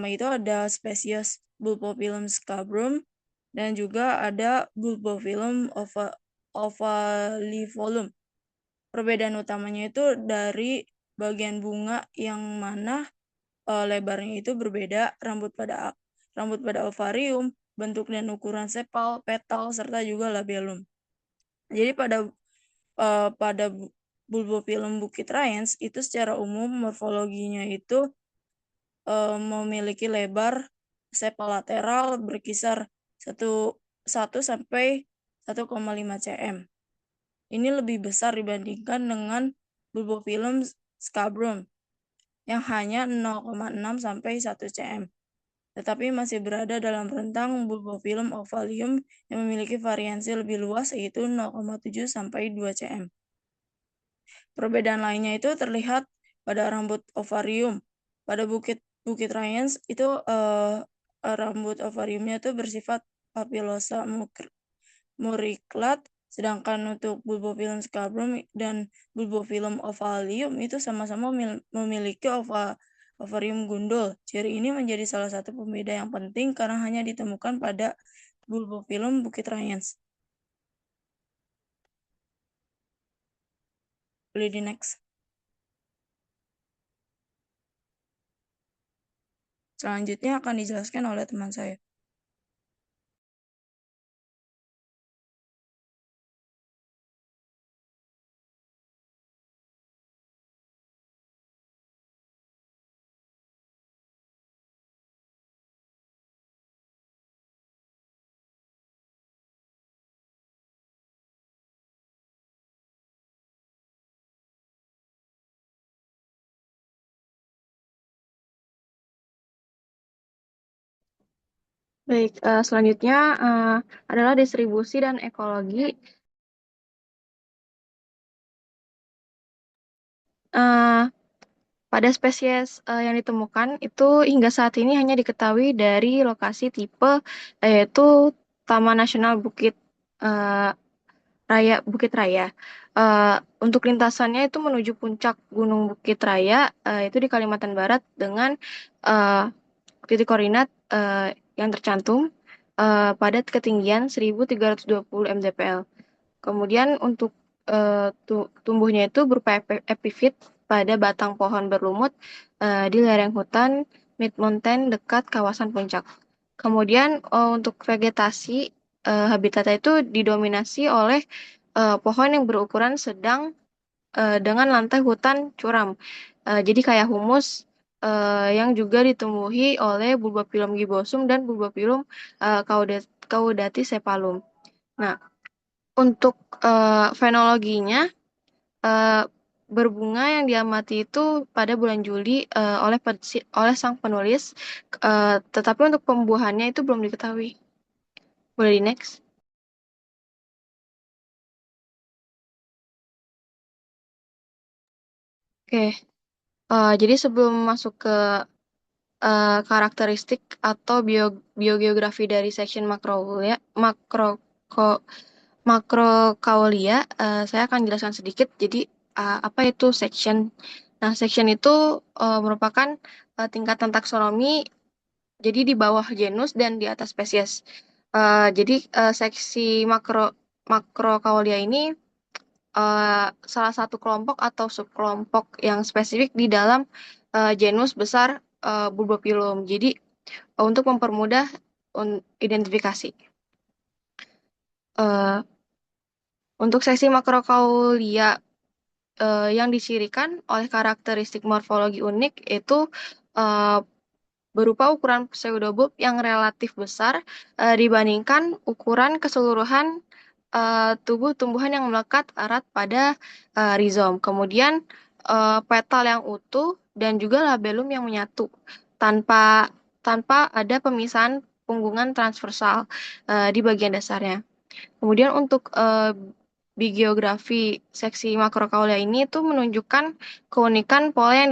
itu ada spesies Bulbopilum scabrum dan juga ada Bulbopilum ovalivolum. Perbedaan utamanya itu dari bagian bunga, yang mana lebarnya itu berbeda, rambut pada ovarium, bentuk dan ukuran sepal, petal, serta juga labellum. Jadi pada bulbopilum bukitriens itu secara umum morfologinya itu memiliki lebar sepal lateral berkisar 1 sampai 1,5 cm. Ini lebih besar dibandingkan dengan bulbopilum scabrum yang hanya 0,6 sampai 1 cm. Tetapi masih berada dalam rentang bulbopilum ovalium yang memiliki variasi lebih luas yaitu 0,7 sampai 2 cm. Perbedaan lainnya itu terlihat pada rambut ovarium. Pada bukitriens itu rambut ovariumnya itu bersifat papilosa muriclat, sedangkan untuk bulbopilum scabrum dan bulbopilum ovalium itu sama-sama memiliki ovarium gundul. Ciri ini menjadi salah satu pembeda yang penting karena hanya ditemukan pada bulbopilum bukitriens. Boleh di next. Selanjutnya akan dijelaskan oleh teman saya. Baik, selanjutnya adalah distribusi dan ekologi. Pada spesies yang ditemukan itu hingga saat ini hanya diketahui dari lokasi tipe yaitu Taman Nasional Bukit Raya. Untuk lintasannya itu menuju puncak Gunung Bukit Raya itu di Kalimantan Barat dengan titik koordinat yang tercantum pada ketinggian 1320 mdpl. Kemudian untuk tumbuhnya itu berupa epifit pada batang pohon berlumut di lereng hutan mid-mountain dekat kawasan puncak. Kemudian untuk vegetasi habitatnya itu didominasi oleh pohon yang berukuran sedang dengan lantai hutan curam. Jadi kayak humus yang juga ditumbuhi oleh Bulbopilum gibbosum dan Bulbopilum caudati cephalum. Nah, untuk fenologinya berbunga yang diamati itu pada bulan Juli oleh sang penulis, tetapi untuk pembuahannya itu belum diketahui. Boleh di next. Oke, jadi sebelum masuk ke karakteristik atau biogeografi dari section Macrocaulia, saya akan jelaskan sedikit. Jadi apa itu section? Nah, section itu merupakan tingkatan taksonomi, jadi di bawah genus dan di atas spesies. Jadi seksi Macrocaulia ini salah satu kelompok atau subkelompok yang spesifik di dalam genus besar Bulbopilum. Jadi untuk mempermudah identifikasi. Untuk seksi Macrocaulia yang dicirikan oleh karakteristik morfologi unik itu berupa ukuran pseudobulb yang relatif besar dibandingkan ukuran keseluruhan tubuh tumbuhan yang melekat erat pada rizom. Kemudian petal yang utuh dan juga labellum yang menyatu tanpa ada pemisahan punggungan transversal di bagian dasarnya. Kemudian untuk biogeografi seksi Macrocaulia ini tuh menunjukkan keunikan pola yang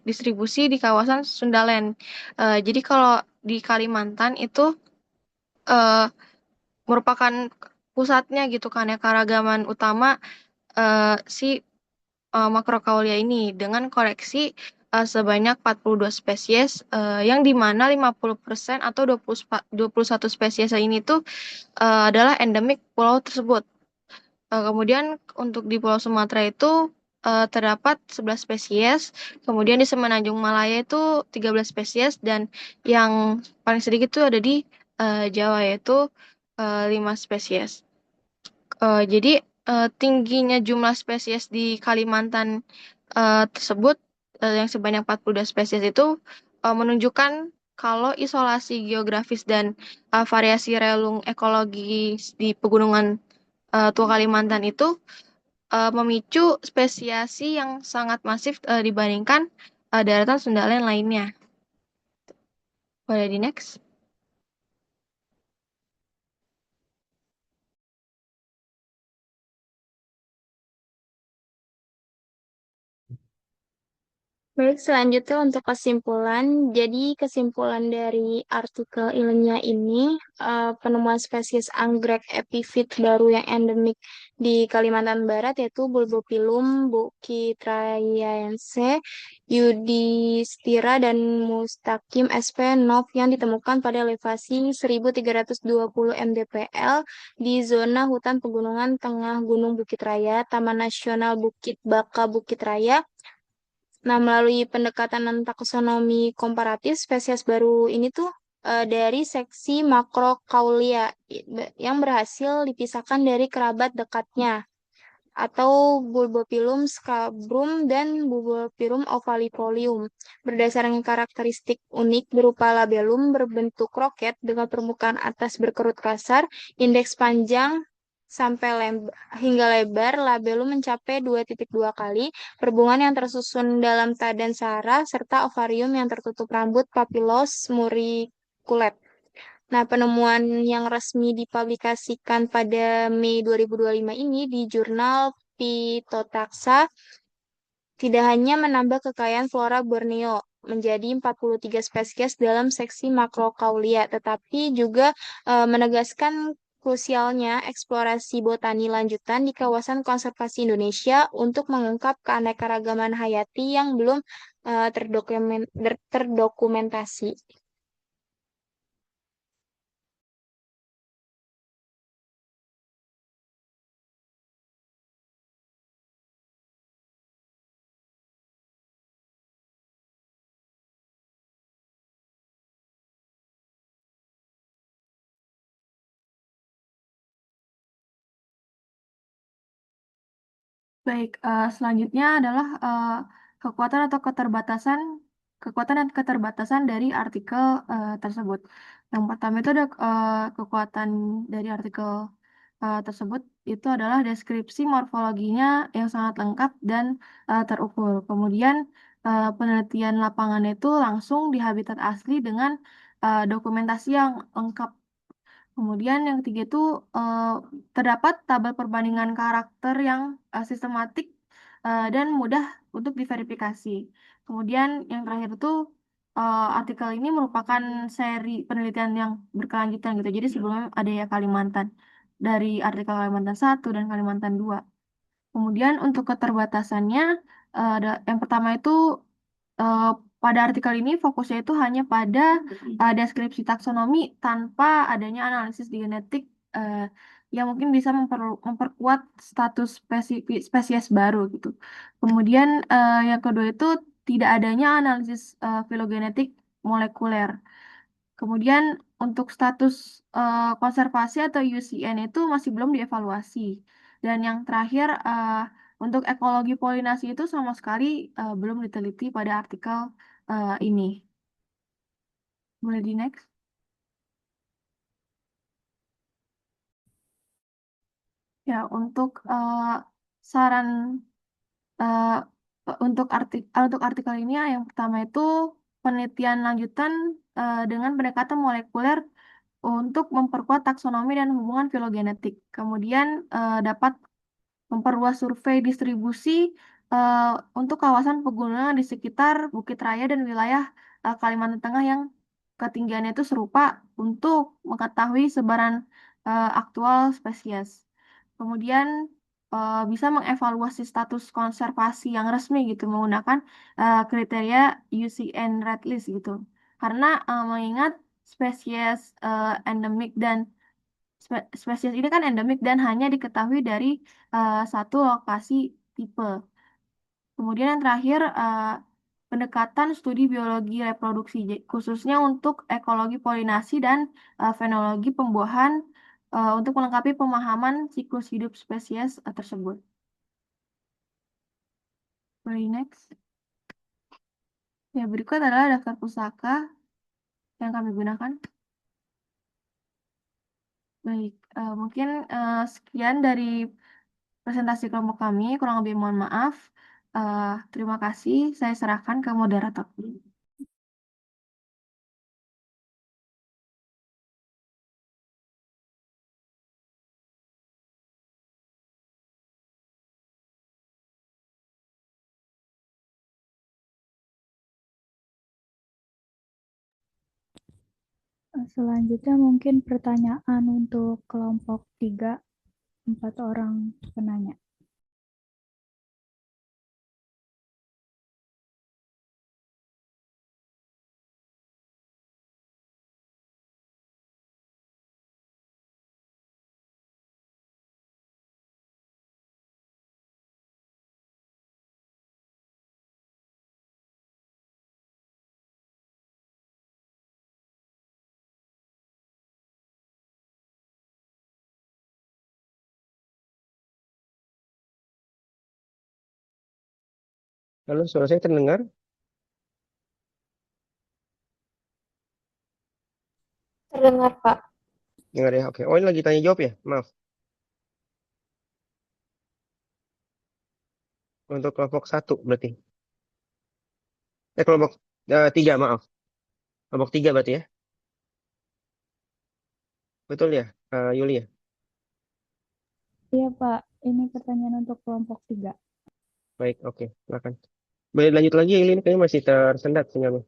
distribusi di kawasan Sundaland. Jadi kalau di Kalimantan itu merupakan pusatnya gitu kan ya, keragaman utama si Macrocaulia ini dengan koleksi sebanyak 42 spesies yang dimana 50% atau 21 spesies ini tuh adalah endemik pulau tersebut. Kemudian untuk di Pulau Sumatera itu terdapat 11 spesies, kemudian di Semenanjung Malaya itu 13 spesies, dan yang paling sedikit itu ada di Jawa yaitu 5 spesies. Jadi tingginya jumlah spesies di Kalimantan tersebut yang sebanyak 42 spesies itu menunjukkan kalau isolasi geografis dan variasi relung ekologis di pegunungan Tua Kalimantan itu memicu spesiasi yang sangat masif dibandingkan daratan Sundaland lainnya. Boleh di next? Baik, selanjutnya untuk kesimpulan. Jadi kesimpulan dari artikel ilmiah ini, penemuan spesies anggrek epifit baru yang endemik di Kalimantan Barat yaitu Bulbopilum bukitrayense, Yudhistira, dan Mustaqim sp. Nov yang ditemukan pada elevasi 1320 mdpl di zona hutan pegunungan tengah Gunung Bukit Raya, Taman Nasional Bukit Baka Bukit Raya. Nah, melalui pendekatan taksonomi komparatif, spesies baru ini tuh dari seksi Macrocaulia yang berhasil dipisahkan dari kerabat dekatnya atau Bulbopilum scabrum dan Bulbopilum ovalifolium. Berdasarkan karakteristik unik berupa labellum berbentuk roket dengan permukaan atas berkerut kasar, indeks panjang sampai hingga lebar, labellum mencapai 2,2 kali, perbungan yang tersusun dalam tadan sara, serta ovarium yang tertutup rambut papillus muriculate. Nah, penemuan yang resmi dipublikasikan pada Mei 2025 ini di jurnal Phytotaxa tidak hanya menambah kekayaan flora Borneo menjadi 43 spesies dalam seksi Macrocaulia, tetapi juga menegaskan krusialnya eksplorasi botani lanjutan di kawasan konservasi Indonesia untuk mengungkap keanekaragaman hayati yang belum terdokumentasi. Baik, selanjutnya adalah kekuatan atau kekuatan dan keterbatasan dari artikel tersebut. Yang pertama itu ada kekuatan dari artikel tersebut itu adalah deskripsi morfologinya yang sangat lengkap dan terukur. Kemudian penelitian lapangannya itu langsung di habitat asli dengan dokumentasi yang lengkap. Kemudian yang ketiga itu terdapat tabel perbandingan karakter yang sistematik dan mudah untuk diverifikasi. Kemudian yang terakhir itu artikel ini merupakan seri penelitian yang berkelanjutan gitu. Jadi sebelumnya ada ya Kalimantan dari artikel Kalimantan 1 dan Kalimantan 2. Kemudian untuk keterbatasannya yang pertama itu eh, pada artikel ini fokusnya itu hanya pada deskripsi taksonomi tanpa adanya analisis genetik eh, yang mungkin bisa memperkuat status spesies baru gitu. Kemudian yang kedua itu tidak adanya analisis filogenetik molekuler. Kemudian untuk status konservasi atau UCN itu masih belum dievaluasi. Dan yang terakhir untuk ekologi polinasi itu sama sekali belum diteliti pada artikel ini. Boleh di next? Ya, untuk saran eh, untuk artikel ini ya, yang pertama itu penelitian lanjutan dengan pendekatan molekuler untuk memperkuat taksonomi dan hubungan filogenetik. Kemudian dapat memperluas survei distribusi eh, untuk kawasan pegunungan di sekitar Bukit Raya dan wilayah Kalimantan Tengah yang ketinggiannya itu serupa untuk mengetahui sebaran aktual spesies. Kemudian bisa mengevaluasi status konservasi yang resmi gitu menggunakan kriteria UCN Red List gitu. Karena mengingat spesies endemik dan spesies ini kan endemik dan hanya diketahui dari satu lokasi tipe. Kemudian yang terakhir, pendekatan studi biologi reproduksi, khususnya untuk ekologi polinasi dan fenologi pembuahan untuk melengkapi pemahaman siklus hidup spesies tersebut. Boleh next. Ya, berikut adalah daftar pusaka yang kami gunakan. Baik, mungkin sekian dari presentasi kelompok kami, kurang lebih mohon maaf. Terima kasih, saya serahkan ke moderator. Selanjutnya mungkin pertanyaan untuk kelompok 3, 4 orang penanya. Halo, suara saya terdengar? Terdengar, Pak. Dengar ya? Oke. Oh, ini lagi tanya jawab ya? Maaf. Untuk kelompok 1 berarti. Kelompok 3, maaf. Kelompok 3 berarti ya? Betul ya, Yuli ya? Iya Pak, ini pertanyaan untuk kelompok 3. Baik, oke. Silakan. Boleh lanjut lagi, Yuli. Ini kayaknya masih tersendat sinyalnya.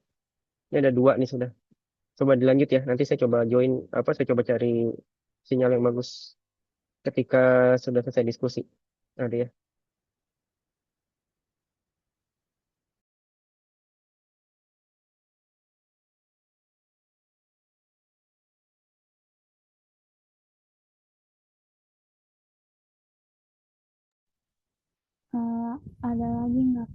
Ini ada 2 nih sudah. Coba dilanjut ya. Nanti saya coba join, saya coba cari sinyal yang bagus ketika sudah selesai diskusi. Ada ya. Ada lagi nggak?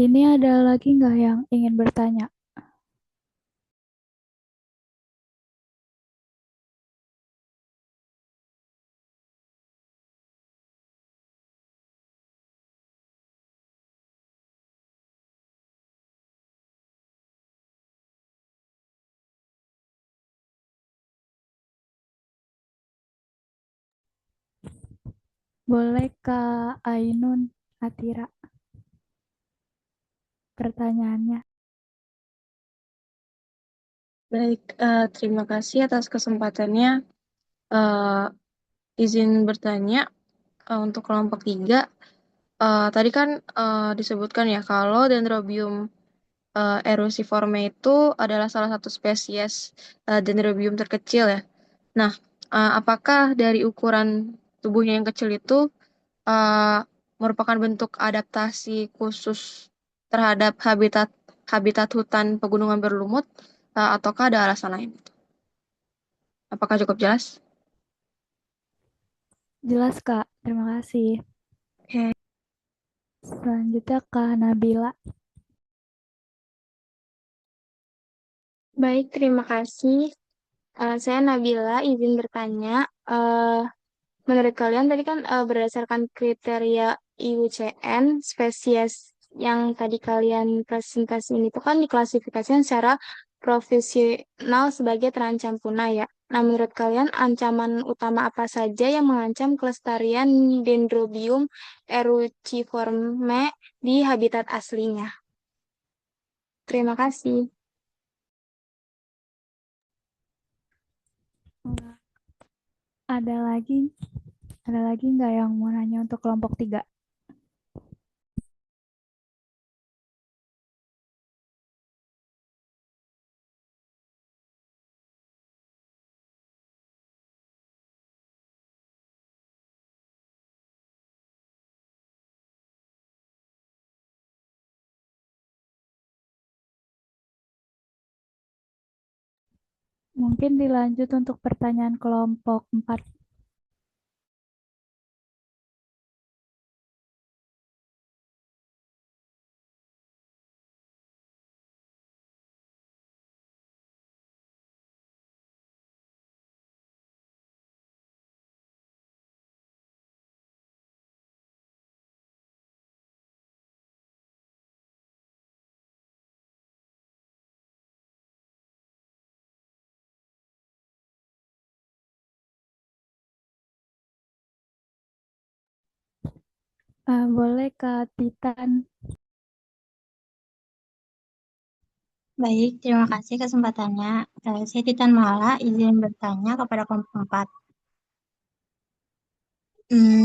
Ini ada lagi nggak yang ingin bertanya? Boleh Kak Ainun Atira pertanyaannya. Baik, terima kasih atas kesempatannya. Izin bertanya untuk kelompok 3. Tadi kan disebutkan ya kalau Dendrobium eruciforme itu adalah salah satu spesies Dendrobium terkecil ya. Nah, apakah dari ukuran tubuhnya yang kecil itu uh, merupakan bentuk adaptasi khusus terhadap habitat habitat hutan pegunungan berlumut, ataukah ada alasan lain? Apakah cukup jelas? Jelas Kak, terima kasih. Oke. Selanjutnya Kak Nabila. Baik, terima kasih. Saya Nabila, izin bertanya. Menurut kalian tadi kan berdasarkan kriteria IUCN, spesies yang tadi kalian presentasiin itu kan diklasifikasikan secara profesional sebagai terancam punah ya. Nah, menurut kalian ancaman utama apa saja yang mengancam kelestarian Dendrobium eruciforme di habitat aslinya? Terima kasih. Ada lagi nggak yang mau nanya untuk kelompok 3? Mungkin dilanjut untuk pertanyaan kelompok 4. Boleh Kak Titan. Baik, terima kasih kesempatannya. Saya Titan Mala, izin bertanya kepada kelompok 4.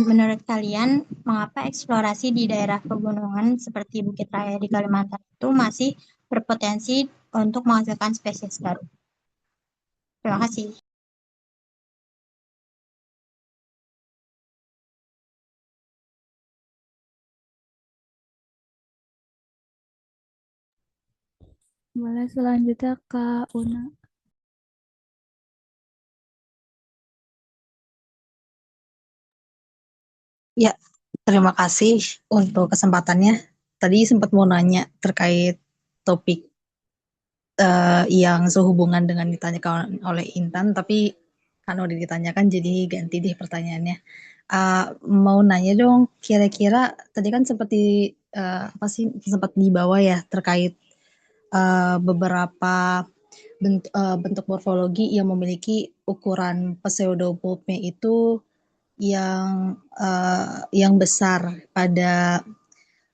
Menurut kalian, mengapa eksplorasi di daerah pegunungan seperti Bukit Raya di Kalimantan itu masih berpotensi untuk menghasilkan spesies baru? Terima kasih. Boleh selanjutnya Kak Una. Ya, terima kasih untuk kesempatannya. Tadi sempat mau nanya terkait topik yang sehubungan dengan ditanyakan oleh Intan, tapi kan udah ditanyakan jadi ganti deh pertanyaannya. Mau nanya dong, kira-kira tadi kan seperti apa sih sempat dibawa ya terkait beberapa bentuk morfologi yang memiliki ukuran pseudobulbnya itu yang besar pada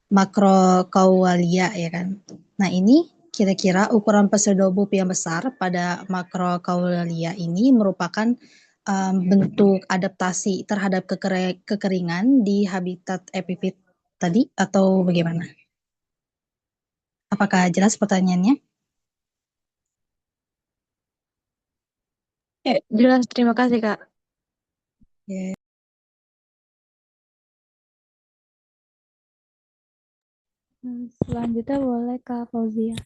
makrokaualia ya kan. Nah ini kira-kira ukuran pseudobulb yang besar pada makrokaualia ini merupakan bentuk adaptasi terhadap kekeringan di habitat epifit tadi atau bagaimana? Apakah jelas pertanyaannya? Jelas, terima kasih, Kak. Oke. Selanjutnya boleh Kak Fauzia.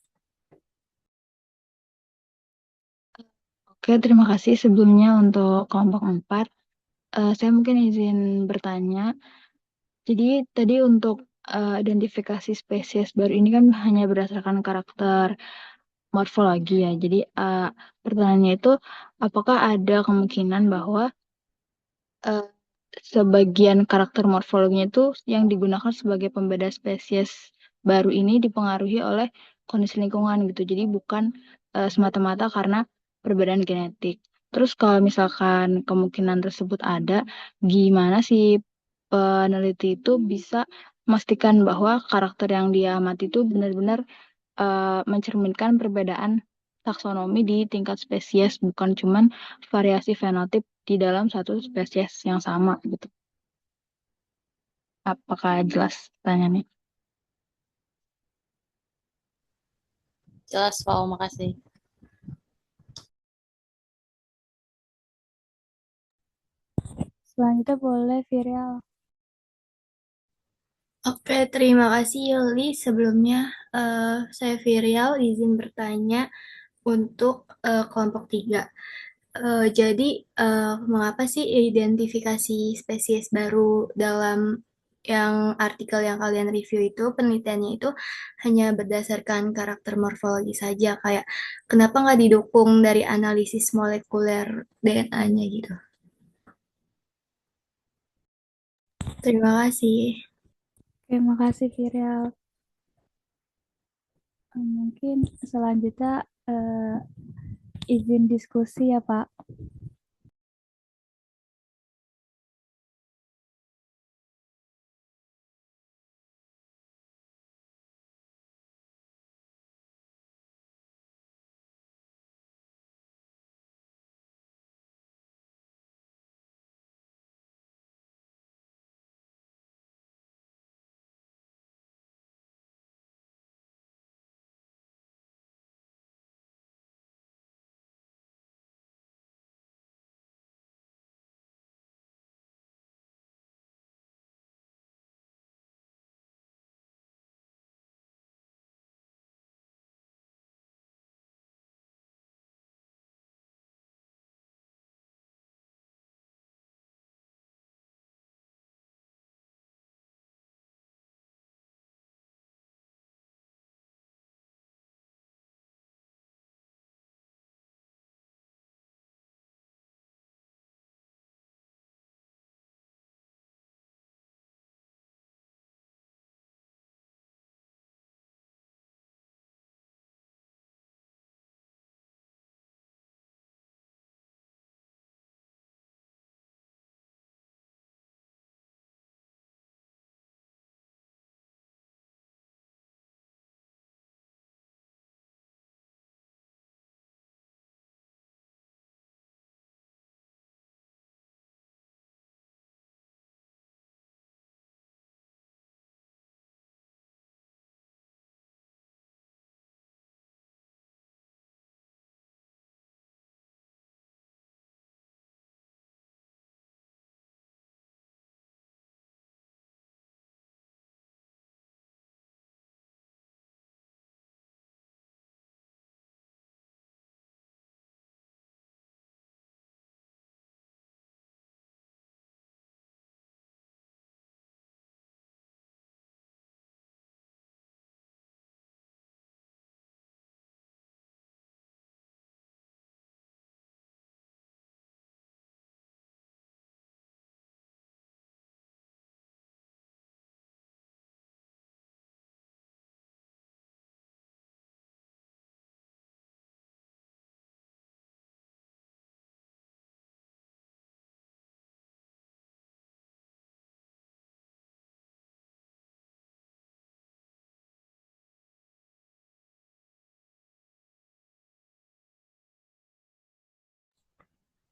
Oke, terima kasih sebelumnya untuk kelompok 4. Saya mungkin izin bertanya. Jadi tadi untuk identifikasi spesies baru ini kan hanya berdasarkan karakter morfologi ya. Jadi pertanyaannya itu apakah ada kemungkinan bahwa uh, sebagian karakter morfologinya itu yang digunakan sebagai pembeda spesies baru ini dipengaruhi oleh kondisi lingkungan gitu. Jadi bukan semata-mata karena perbedaan genetik. Terus kalau misalkan kemungkinan tersebut ada, gimana sih peneliti itu bisa memastikan bahwa karakter yang dia amati itu benar-benar mencerminkan perbedaan taksonomi di tingkat spesies, bukan cuman variasi fenotip di dalam satu spesies yang sama gitu. Apakah jelas pertanyaannya? Jelas, wow, makasih. Selanjutnya boleh Virial. Oke, terima kasih Yuli. Sebelumnya saya Virial izin bertanya untuk kelompok 3. Jadi, mengapa sih identifikasi spesies baru dalam yang artikel yang kalian review itu, penelitiannya itu hanya berdasarkan karakter morfologi saja, kayak kenapa nggak didukung dari analisis molekuler DNA-nya gitu? Terima kasih. Terima kasih Virial. Mungkin selanjutnya izin diskusi ya Pak.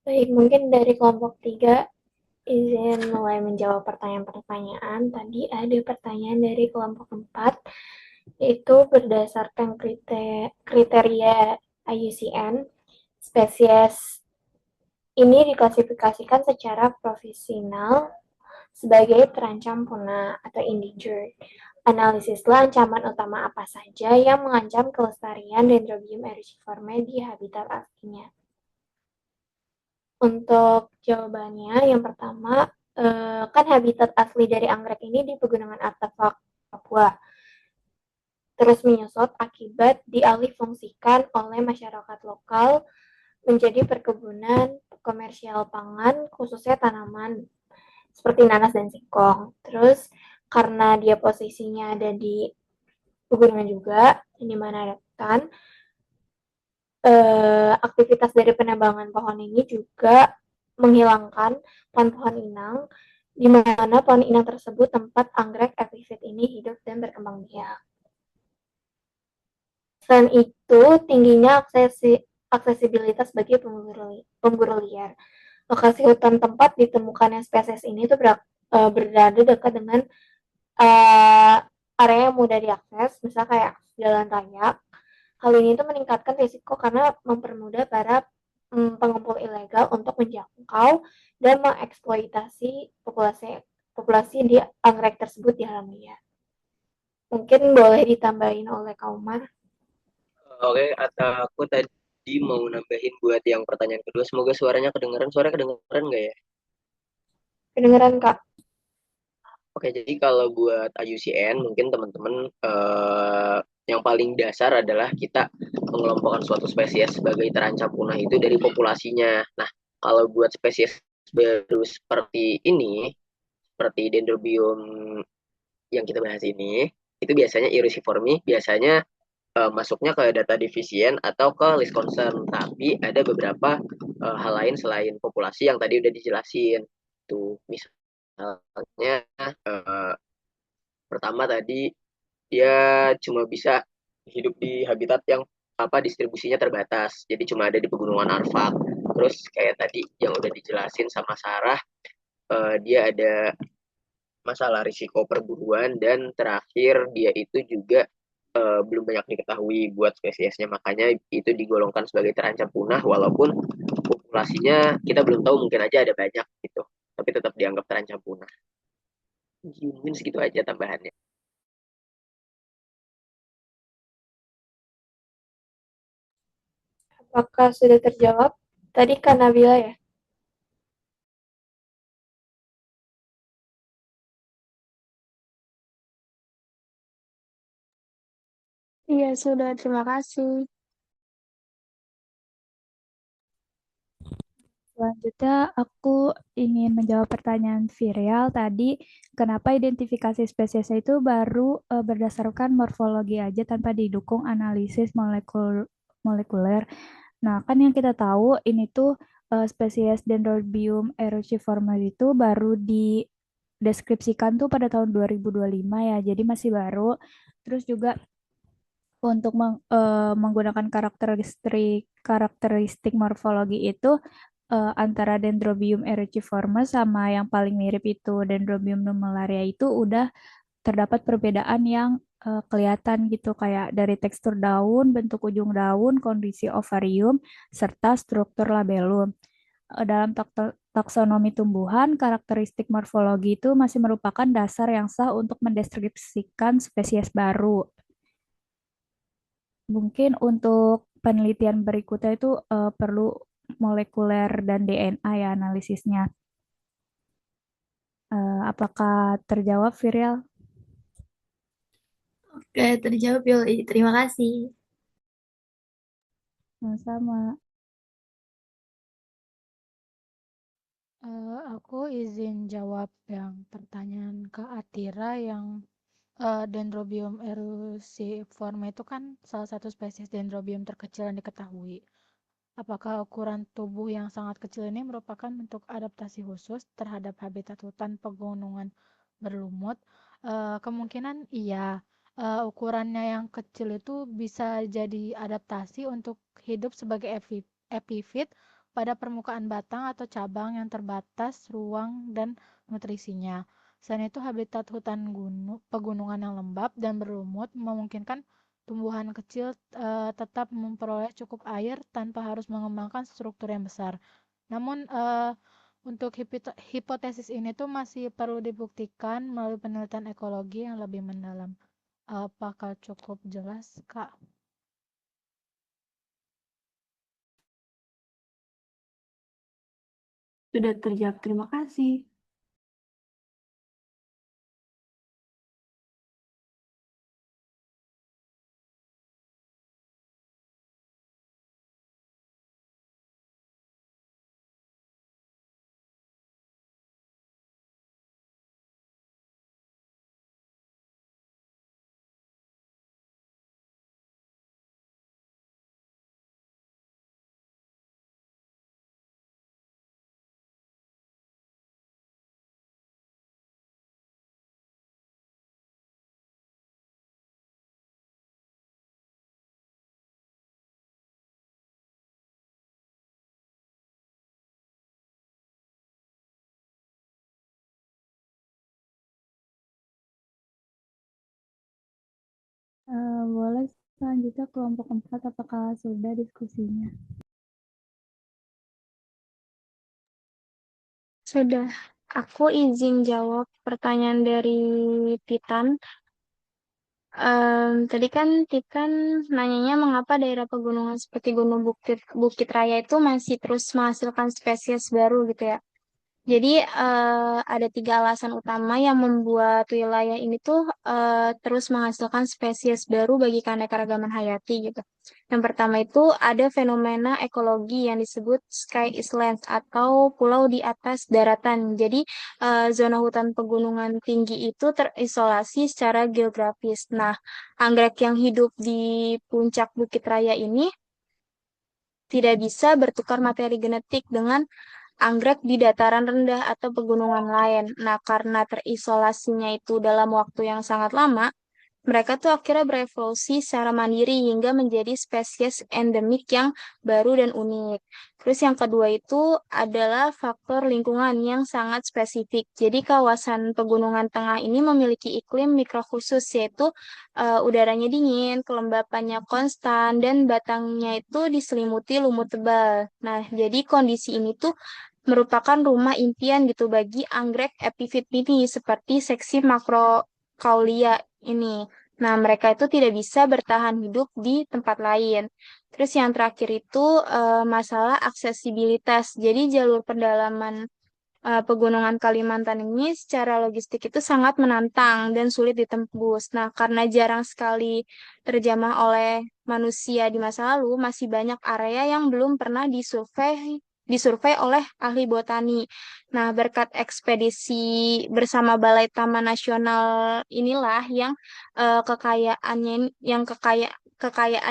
Baik, mungkin dari kelompok 3 izin mulai menjawab pertanyaan-pertanyaan. Tadi ada pertanyaan dari kelompok 4, yaitu berdasarkan kriteria IUCN, spesies ini diklasifikasikan secara provisional sebagai terancam punah atau endangered. Analisislah ancaman utama apa saja yang mengancam kelestarian Dendrobium eruciforme di habitat aslinya. Untuk jawabannya, yang pertama, kan habitat asli dari anggrek ini di Pegunungan Artefak Papua. Terus menyusut akibat dialihfungsikan oleh masyarakat lokal menjadi perkebunan komersial pangan, khususnya tanaman seperti nanas dan singkong. Terus karena dia posisinya ada di pegunungan juga, di mana ada hutan, aktivitas dari penebangan pohon ini juga menghilangkan pohon-pohon inang, di mana pohon inang tersebut tempat anggrek epifit ini hidup dan berkembang biak. Selain itu, tingginya aksesibilitas bagi pemburu liar. Lokasi hutan tempat ditemukannya spesies ini tuh berada dekat dengan area yang mudah diakses, misalnya kayak jalan raya. Hal ini tuh meningkatkan risiko karena mempermudah para pengumpul ilegal untuk menjangkau dan mengeksploitasi populasi di anggrek tersebut di alam liar. Mungkin boleh ditambahin oleh Kak Umar. Oke, aku tadi mau nambahin buat yang pertanyaan kedua. Semoga suaranya kedengeran. Suara kedengeran nggak ya? Kedengeran, Kak? Oke, jadi kalau buat IUCN mungkin teman-teman yang paling dasar adalah kita mengelompokkan suatu spesies sebagai terancam punah itu dari populasinya. Nah, kalau buat spesies baru seperti ini, seperti Dendrobium yang kita bahas ini, itu biasanya Irisciformi, biasanya masuknya ke data divisien atau ke list concern. Tapi ada beberapa hal lain selain populasi yang tadi udah dijelasin. Tuh, misalnya pertama tadi dia cuma bisa hidup di habitat yang distribusinya terbatas. Jadi cuma ada di pegunungan Arfak. Terus kayak tadi yang udah dijelasin sama Sarah, dia ada masalah risiko perburuan dan terakhir dia itu juga belum banyak diketahui buat spesiesnya, makanya itu digolongkan sebagai terancam punah walaupun populasinya kita belum tahu, mungkin aja ada banyak gitu, tapi tetap dianggap terancam punah. Mungkin segitu aja tambahannya. Apakah sudah terjawab? Tadi Kak Nabila ya? Iya, sudah. Terima kasih. Selanjutnya, aku ingin menjawab pertanyaan Virial tadi, kenapa identifikasi spesiesnya itu baru berdasarkan morfologi aja tanpa didukung analisis molekuler. Nah, kan yang kita tahu ini tuh spesies Dendrobium eruciforme itu baru dideskripsikan tuh pada tahun 2025 ya, jadi masih baru. Terus juga untuk menggunakan karakteristik morfologi itu antara Dendrobium eruciforme sama yang paling mirip itu Dendrobium nummularia itu udah terdapat perbedaan yang kelihatan gitu kayak dari tekstur daun, bentuk ujung daun, kondisi ovarium, serta struktur labellum. Dalam taksonomi tumbuhan, karakteristik morfologi itu masih merupakan dasar yang sah untuk mendeskripsikan spesies baru. Mungkin untuk penelitian berikutnya itu perlu molekuler dan DNA ya analisisnya. Apakah terjawab, Virial? Oke, terjawab Yuli. Terima kasih. Sama-sama. Aku izin jawab yang pertanyaan ke Atira yang Dendrobium eruciforme itu kan salah satu spesies Dendrobium terkecil yang diketahui. Apakah ukuran tubuh yang sangat kecil ini merupakan bentuk adaptasi khusus terhadap habitat hutan pegunungan berlumut? Kemungkinan iya. Ukurannya yang kecil itu bisa jadi adaptasi untuk hidup sebagai epifit pada permukaan batang atau cabang yang terbatas ruang dan nutrisinya. Selain itu, habitat hutan pegunungan yang lembab dan berlumut memungkinkan tumbuhan kecil tetap memperoleh cukup air tanpa harus mengembangkan struktur yang besar. Namun, untuk hipotesis ini tuh masih perlu dibuktikan melalui penelitian ekologi yang lebih mendalam. Apakah cukup jelas, Kak? Sudah terjawab, terima kasih. Boleh selanjutnya kelompok 4, apakah sudah diskusinya? Sudah. Aku izin jawab pertanyaan dari Titan. Tadi kan Titan nanyanya mengapa daerah pegunungan seperti Gunung Bukit Raya itu masih terus menghasilkan spesies baru gitu ya. Jadi ada 3 alasan utama yang membuat wilayah ini tuh terus menghasilkan spesies baru bagi keanekaragaman hayati gitu. Yang pertama itu ada fenomena ekologi yang disebut sky islands atau pulau di atas daratan. Jadi zona hutan pegunungan tinggi itu terisolasi secara geografis. Nah, anggrek yang hidup di puncak Bukit Raya ini tidak bisa bertukar materi genetik dengan anggrek di dataran rendah atau pegunungan lain. Nah, karena terisolasinya itu dalam waktu yang sangat lama, mereka tuh akhirnya berevolusi secara mandiri hingga menjadi spesies endemik yang baru dan unik. Terus yang kedua itu adalah faktor lingkungan yang sangat spesifik. Jadi kawasan pegunungan tengah ini memiliki iklim mikrokhusus yaitu udaranya dingin, kelembapannya konstan, dan batangnya itu diselimuti lumut tebal. Nah, jadi kondisi ini tuh merupakan rumah impian gitu bagi anggrek epifit ini seperti seksi makrokaulia ini. Nah, mereka itu tidak bisa bertahan hidup di tempat lain. Terus yang terakhir itu masalah aksesibilitas. Jadi jalur pendalaman pegunungan Kalimantan ini secara logistik itu sangat menantang dan sulit ditembus. Nah, karena jarang sekali terjamah oleh manusia di masa lalu, masih banyak area yang belum pernah disurvei oleh ahli botani. Nah, berkat ekspedisi bersama Balai Taman Nasional inilah yang kekayaan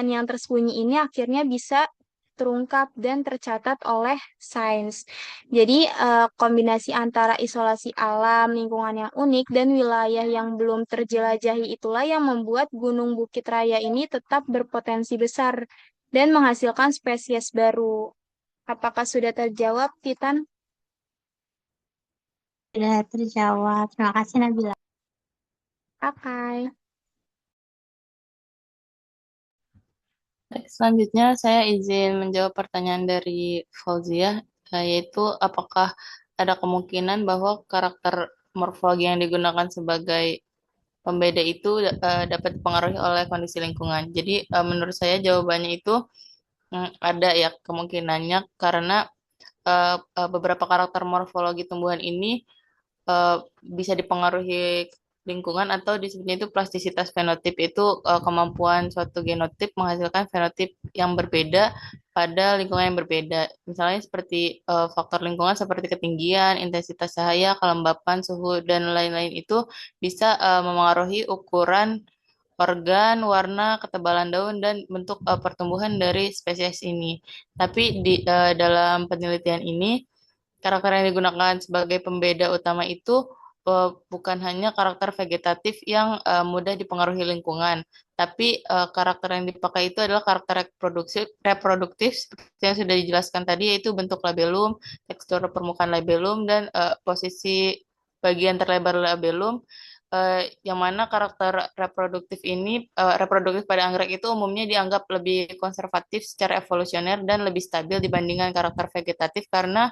yang tersembunyi ini akhirnya bisa terungkap dan tercatat oleh sains. Jadi, kombinasi antara isolasi alam, lingkungan yang unik, dan wilayah yang belum terjelajahi itulah yang membuat Gunung Bukit Raya ini tetap berpotensi besar dan menghasilkan spesies baru. Apakah sudah terjawab, Titan? Sudah terjawab. Terima kasih, Nabila. Pakai. Baik, selanjutnya saya izin menjawab pertanyaan dari Fauzia, yaitu apakah ada kemungkinan bahwa karakter morfologi yang digunakan sebagai pembeda itu dapat dipengaruhi oleh kondisi lingkungan. Jadi menurut saya jawabannya itu ada ya kemungkinannya karena beberapa karakter morfologi tumbuhan ini bisa dipengaruhi lingkungan atau disebutnya itu plastisitas fenotip itu kemampuan suatu genotip menghasilkan fenotip yang berbeda pada lingkungan yang berbeda. Misalnya seperti faktor lingkungan seperti ketinggian, intensitas cahaya, kelembapan, suhu dan lain-lain itu bisa memengaruhi ukuran organ, warna, ketebalan daun dan bentuk pertumbuhan dari spesies ini. Tapi di dalam penelitian ini karakter yang digunakan sebagai pembeda utama itu bukan hanya karakter vegetatif yang mudah dipengaruhi lingkungan, tapi karakter yang dipakai itu adalah karakter reproduktif seperti yang sudah dijelaskan tadi, yaitu bentuk labellum, tekstur permukaan labellum, dan posisi bagian terlebar labellum. Yang mana karakter reproduktif pada anggrek itu umumnya dianggap lebih konservatif secara evolusioner dan lebih stabil dibandingkan karakter vegetatif karena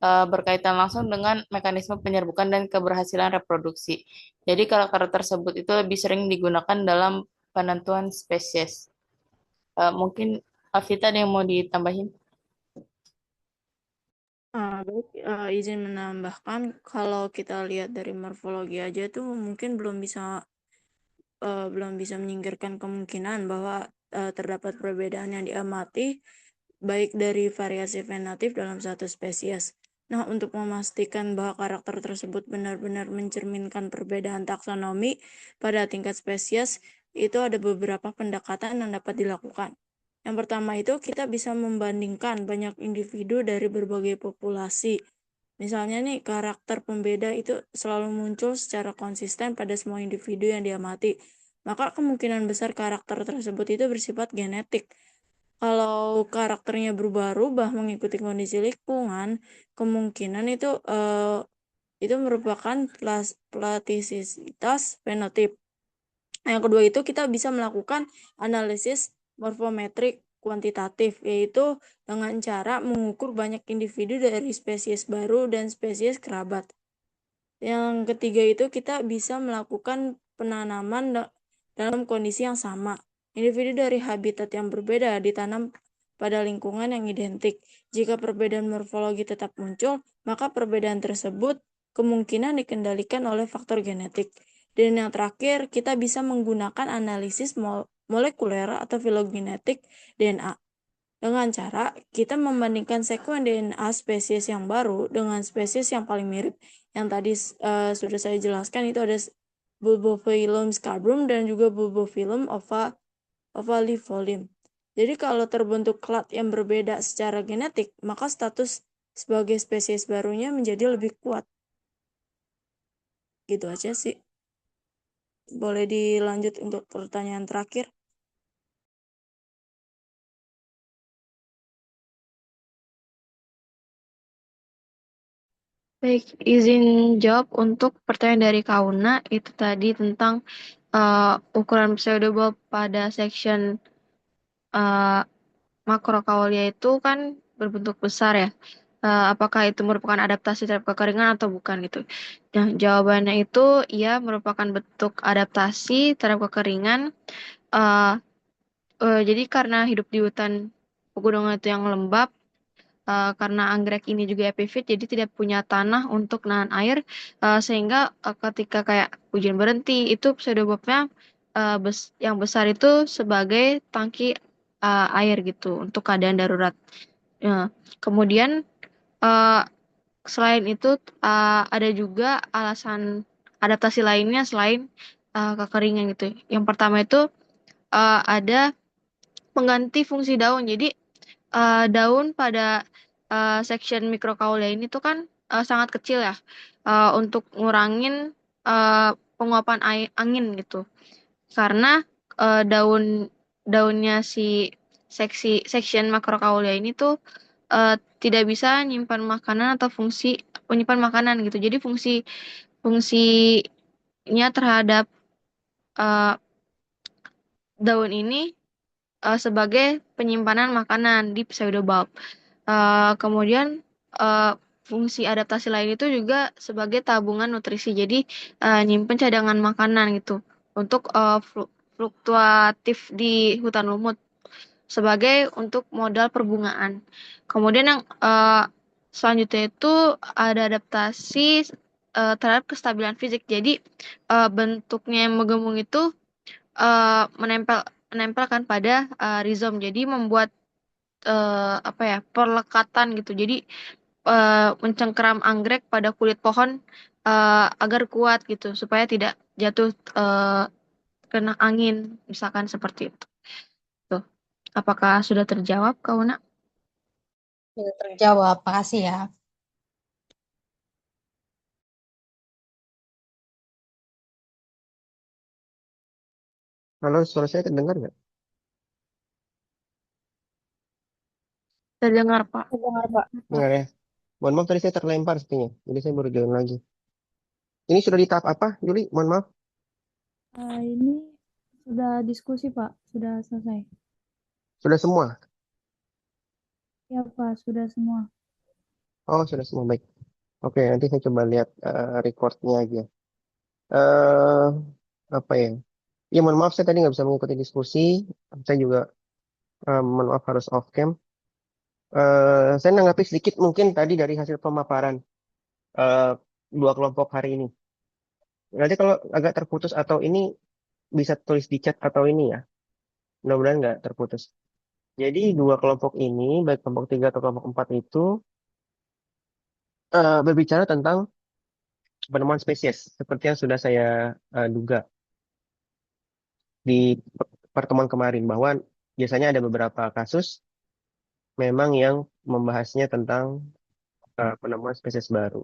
berkaitan langsung dengan mekanisme penyerbukan dan keberhasilan reproduksi. Jadi karakter tersebut itu lebih sering digunakan dalam penentuan spesies. Mungkin Alvita ada yang mau ditambahin? Baik, izin menambahkan kalau kita lihat dari morfologi aja tuh mungkin belum bisa menyingkirkan kemungkinan bahwa terdapat perbedaan yang diamati baik dari variasi fenotiп dalam satu spesies. Nah, untuk memastikan bahwa karakter tersebut benar-benar mencerminkan perbedaan taksonomi pada tingkat spesies, itu ada beberapa pendekatan yang dapat dilakukan. Yang pertama itu kita bisa membandingkan banyak individu dari berbagai populasi. Misalnya nih, karakter pembeda itu selalu muncul secara konsisten pada semua individu yang diamati. Maka kemungkinan besar karakter tersebut itu bersifat genetik. Kalau karakternya berubah-ubah mengikuti kondisi lingkungan, kemungkinan itu merupakan plastisitas fenotip. Yang kedua itu kita bisa melakukan analisis morfometrik kuantitatif, yaitu dengan cara mengukur banyak individu dari spesies baru dan spesies kerabat. Yang ketiga itu kita bisa melakukan penanaman dalam kondisi yang sama. Individu dari habitat yang berbeda ditanam pada lingkungan yang identik. Jika perbedaan morfologi tetap muncul, maka perbedaan tersebut kemungkinan dikendalikan oleh faktor genetik. Dan yang terakhir, kita bisa menggunakan analisis molekuler atau filogenetik DNA. Dengan cara kita membandingkan sekuen DNA spesies yang baru dengan spesies yang paling mirip. Yang tadi sudah saya jelaskan itu ada Bulbophyllum scabrum dan juga Bulbophyllum ovalifolim. Jadi kalau terbentuk klat yang berbeda secara genetik, maka status sebagai spesies barunya menjadi lebih kuat. Gitu aja sih. Boleh dilanjut untuk pertanyaan terakhir? Baik, izin jawab untuk pertanyaan dari Kauna itu tadi tentang ukuran pseudobulb pada section makrokaulia itu kan berbentuk besar ya. Apakah itu merupakan adaptasi terhadap kekeringan atau bukan gitu? Nah, jawabannya itu ia merupakan bentuk adaptasi terhadap kekeringan. Uh, jadi karena hidup di hutan pegunungan itu yang lembab, karena anggrek ini juga epifit, jadi tidak punya tanah untuk nahan air, sehingga ketika kayak hujan berhenti, itu pseudobulbnya yang besar itu sebagai tangki air gitu untuk keadaan darurat. Kemudian selain itu ada juga alasan adaptasi lainnya selain kekeringan gitu. Yang pertama itu ada pengganti fungsi daun. Jadi daun pada section mikrokaulia ini tuh kan sangat kecil ya untuk ngurangin penguapan angin gitu. Karena daunnya si section makrokaulia ini tuh tidak bisa nyimpan makanan atau fungsi penyimpan makanan gitu. Jadi fungsinya terhadap uh, daun ini sebagai penyimpanan makanan di pseudobulb. Kemudian fungsi adaptasi lain itu juga sebagai tabungan nutrisi. Jadi nyimpen cadangan makanan gitu untuk fluktuatif di hutan lumut sebagai untuk modal perbungaan. Kemudian yang selanjutnya itu ada adaptasi terhadap kestabilan fisik. Jadi bentuknya yang menggemung itu menempelkan pada rizom. Jadi membuat perlekatan gitu. Jadi mencengkeram anggrek pada kulit pohon agar kuat gitu supaya tidak jatuh kena angin misalkan seperti itu. Tuh. Apakah sudah terjawab, Kauna? Sudah terjawab, makasih ya. Halo, suara saya terdengar nggak? Terdengar, Pak. Dengar, Pak. Dengar ya? Mohon maaf tadi saya terlempar sepertinya. Jadi saya baru jalan lagi. Ini sudah di tahap apa, Juli? Mohon maaf. Ini sudah diskusi, Pak. Sudah selesai. Sudah semua? Ya, Pak, sudah semua. Oh, sudah semua. Baik. Oke, nanti saya coba lihat recordnya aja. eh Apa ya? Ya, mohon maaf saya tadi nggak bisa mengikuti diskusi. Saya juga mohon maaf harus off cam. Saya nanggapi sedikit mungkin tadi dari hasil pemaparan eh, dua kelompok hari ini. Nanti kalau agak terputus atau ini bisa tulis di chat atau ini ya. Mudah-mudahan nggak terputus. Jadi dua kelompok ini, baik kelompok 3 atau kelompok 4 itu berbicara tentang penemuan spesies. Seperti yang sudah saya duga di pertemuan kemarin. Bahwa biasanya ada beberapa kasus memang yang membahasnya tentang penemuan spesies baru.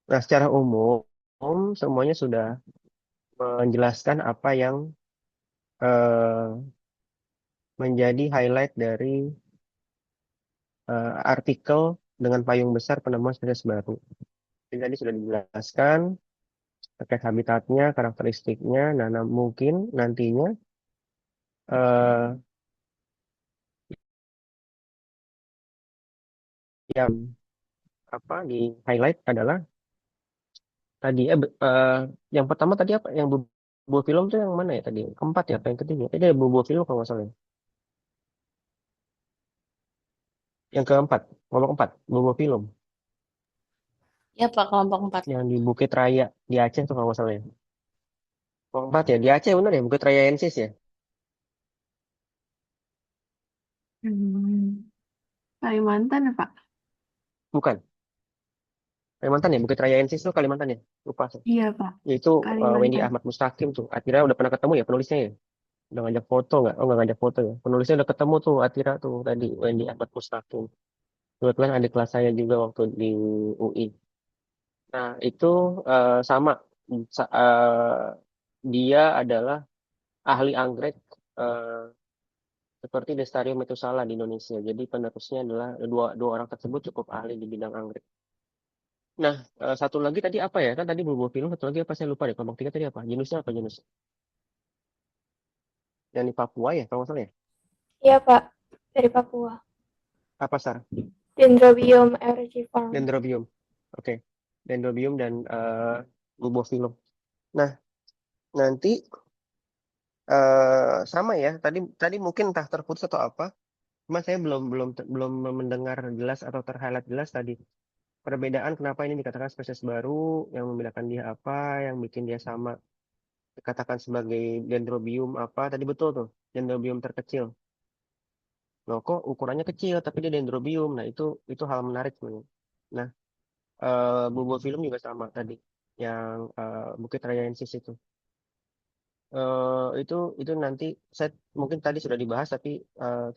Nah, secara umum semuanya sudah menjelaskan apa yang eh, menjadi highlight dari artikel dengan payung besar penemuan spesies baru. Jadi tadi sudah dijelaskan terkait habitatnya, karakteristiknya, nah mungkin nantinya eh, yang apa di highlight adalah tadi yang pertama tadi apa? Yang buah film tuh yang mana ya tadi? Keempat ya, apa yang ketiga? Tadi ada buah film kalau nggak salah. Yang keempat, kelompok empat, buah film Ya, Pak, kelompok 4. yang di Bukit Raya di Aceh tuh kalau nggak salah ya. Kelompok empat ya di Aceh benar ya, Bukit Raya Ensis ya. Kalimantan ya, Pak? Bukan. Kalimantan ya, Bukit Raya Ensis tuh Kalimantan ya. Lupa saya. Iya, Pak. Yaitu Wendy Kalimantan. Ahmad Mustaqim tuh. Atira udah pernah ketemu ya penulisnya ya? Udah ngajak foto nggak? Oh nggak ngajak foto ya. Penulisnya udah ketemu tuh Atira tuh tadi Wendy Ahmad Mustaqim. Kebetulan adik kelas saya juga waktu di UI. Nah itu sama. Sa- eh, Dia adalah ahli anggrek eh, seperti Lestarium Metusala di Indonesia. Jadi penerusnya adalah dua orang tersebut cukup ahli di bidang anggrek. Nah, satu lagi tadi apa ya? Kan tadi buah film, satu lagi apa saya lupa deh. Kelompok tiga tadi apa? Jenisnya apa jenis? Yang di Papua ya, kalau nggak salah ya? Iya, Pak. Dari Papua. Apa Sar? Dendrobium erigiforme. Dendrobium. Oke. Dendrobium dan buah film. Nah, nanti sama ya. Tadi tadi mungkin entah terputus atau apa. Cuma saya belum mendengar jelas atau terhighlight jelas tadi perbedaan kenapa ini dikatakan spesies baru, yang membedakan dia apa, yang bikin dia sama dikatakan sebagai dendrobium apa. Tadi betul tuh, dendrobium terkecil. Loh, kok ukurannya kecil tapi dia dendrobium. Nah, itu hal menarik sebenarnya. Nah, buboy film juga sama tadi yang Bukit Rayaensis itu. Itu nanti saya mungkin tadi sudah dibahas tapi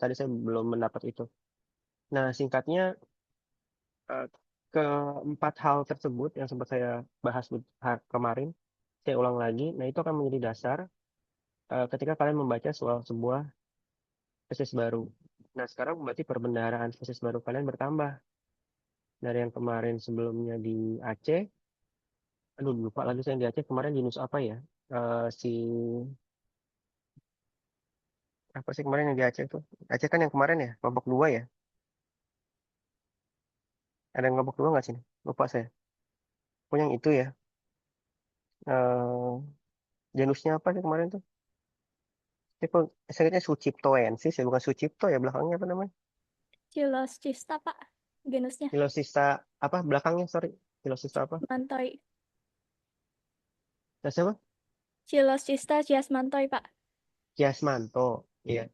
tadi saya belum mendapat itu. Nah, singkatnya eh, keempat hal tersebut yang sempat saya bahas kemarin, saya ulang lagi. Nah, itu akan menjadi dasar ketika kalian membaca soal sebuah spesies baru. Nah, sekarang berarti perbendaharaan spesies baru kalian bertambah dari yang kemarin sebelumnya di Aceh. Aduh, lupa lagi saya yang di Aceh kemarin genus apa ya? Si apa sih kemarin yang di Aceh tuh? Aceh kan yang kemarin ya, kelompok dua ya. Ada yang kelompok dua nggak sih? Lupa saya. Pokoknya yang itu ya. eh Genusnya apa sih kemarin tuh? Saya ingatnya Suciptoensis ya, bukan Sucipto ya belakangnya apa namanya? Chilocista, Pak. Genusnya. Filosista apa belakangnya? Sorry, Filosista apa? Mantoi. Nah, siapa? Chilocista chiasmantoi, Pak. Kiasmanto. Iya.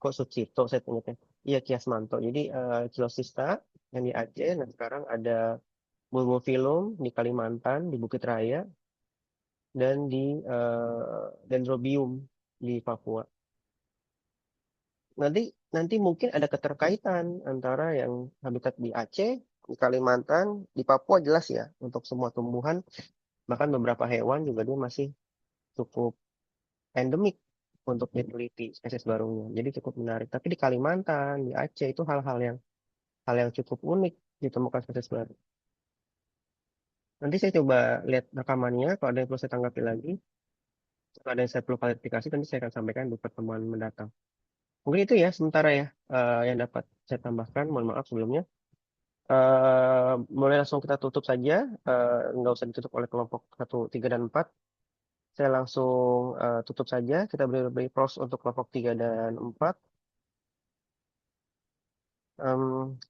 Kok Sucipto saya ingatnya. Iya Kiasmanto. Jadi Filosista yang di Aceh. Nah sekarang ada Bulbophyllum di Kalimantan, di Bukit Raya, dan di Dendrobium di Papua. Nanti nanti mungkin ada keterkaitan antara yang habitat di Aceh, di Kalimantan, di Papua jelas ya untuk semua tumbuhan, bahkan beberapa hewan juga dia masih cukup endemik untuk diteliti spesies barunya. Jadi cukup menarik. Tapi di Kalimantan, di Aceh itu hal yang cukup unik ditemukan spesies baru. Nanti saya coba lihat rekamannya, kalau ada yang perlu saya tanggapi lagi, kalau ada yang saya perlu klarifikasi, nanti saya akan sampaikan di pertemuan mendatang. Mungkin itu ya sementara ya yang dapat saya tambahkan. Mohon maaf sebelumnya. Mulai langsung kita tutup saja, nggak usah ditutup oleh kelompok 1, 3, dan 4. Saya langsung tutup saja, kita beri pros untuk kelompok 3 dan 4.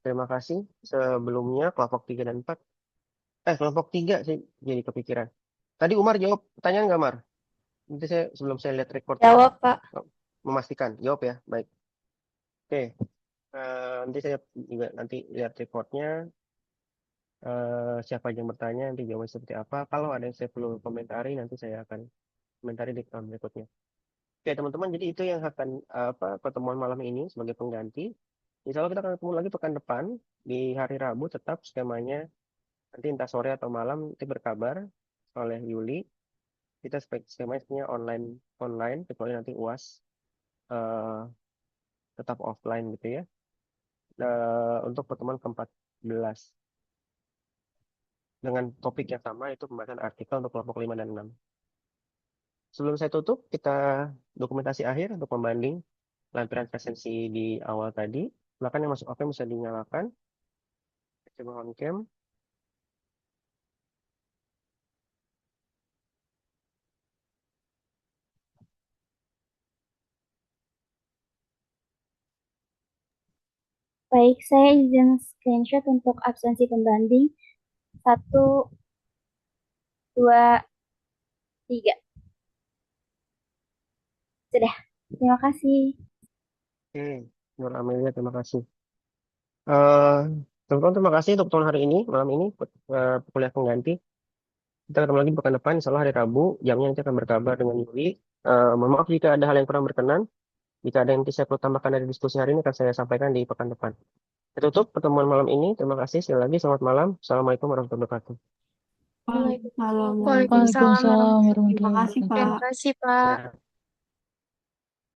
Terima kasih sebelumnya kelompok 3 dan 4. Kelompok 3 saya jadi kepikiran. Tadi Umar jawab pertanyaan nggak, Mar? Nanti sebelum saya lihat record Jawab, Pak. memastikan. Jawab ya, baik. Oke. Nanti saya juga nanti lihat reportnya. Siapa yang bertanya, nanti jawabnya seperti apa. Kalau ada yang saya perlu komentari, nanti saya akan komentari di tahun berikutnya. Oke, teman-teman, jadi itu yang akan pertemuan malam ini sebagai pengganti. Insya Allah kita akan ketemu lagi pekan depan di hari Rabu, tetap skemanya nanti entah sore atau malam nanti berkabar oleh Yuli. Kita skemanya online kecuali nanti UAS tetap offline gitu ya. Untuk pertemuan ke-14 dengan topik yang sama, itu pembahasan artikel untuk kelompok 5 dan 6. Sebelum saya tutup, kita dokumentasi akhir untuk membanding lampiran presensi di awal tadi. Silakan yang masuk oke bisa dinyalakan. Coba on cam. Baik, saya izin screenshot untuk absensi pembanding. 1, 2, 3. Sudah, terima kasih. Oke, Nur Amelia, terima kasih. Teman-teman, terima kasih untuk pertemuan hari ini, malam ini, kuliah pengganti. Kita ketemu lagi pekan depan, insya Allah hari Rabu, jamnya nanti akan berkabar dengan Yuli. Mohon maaf jika ada hal yang kurang berkenan. Jika ada yang nanti saya perlu tambahkan dari diskusi hari ini, akan saya sampaikan di pekan depan. Saya tutup pertemuan malam ini. Terima kasih sekali lagi. Selamat malam. Assalamualaikum warahmatullahi wabarakatuh. Waalaikumsalam Waalaikumsalam warahmatullahi Terima wabarakatuh. kasih, Pak. Ya.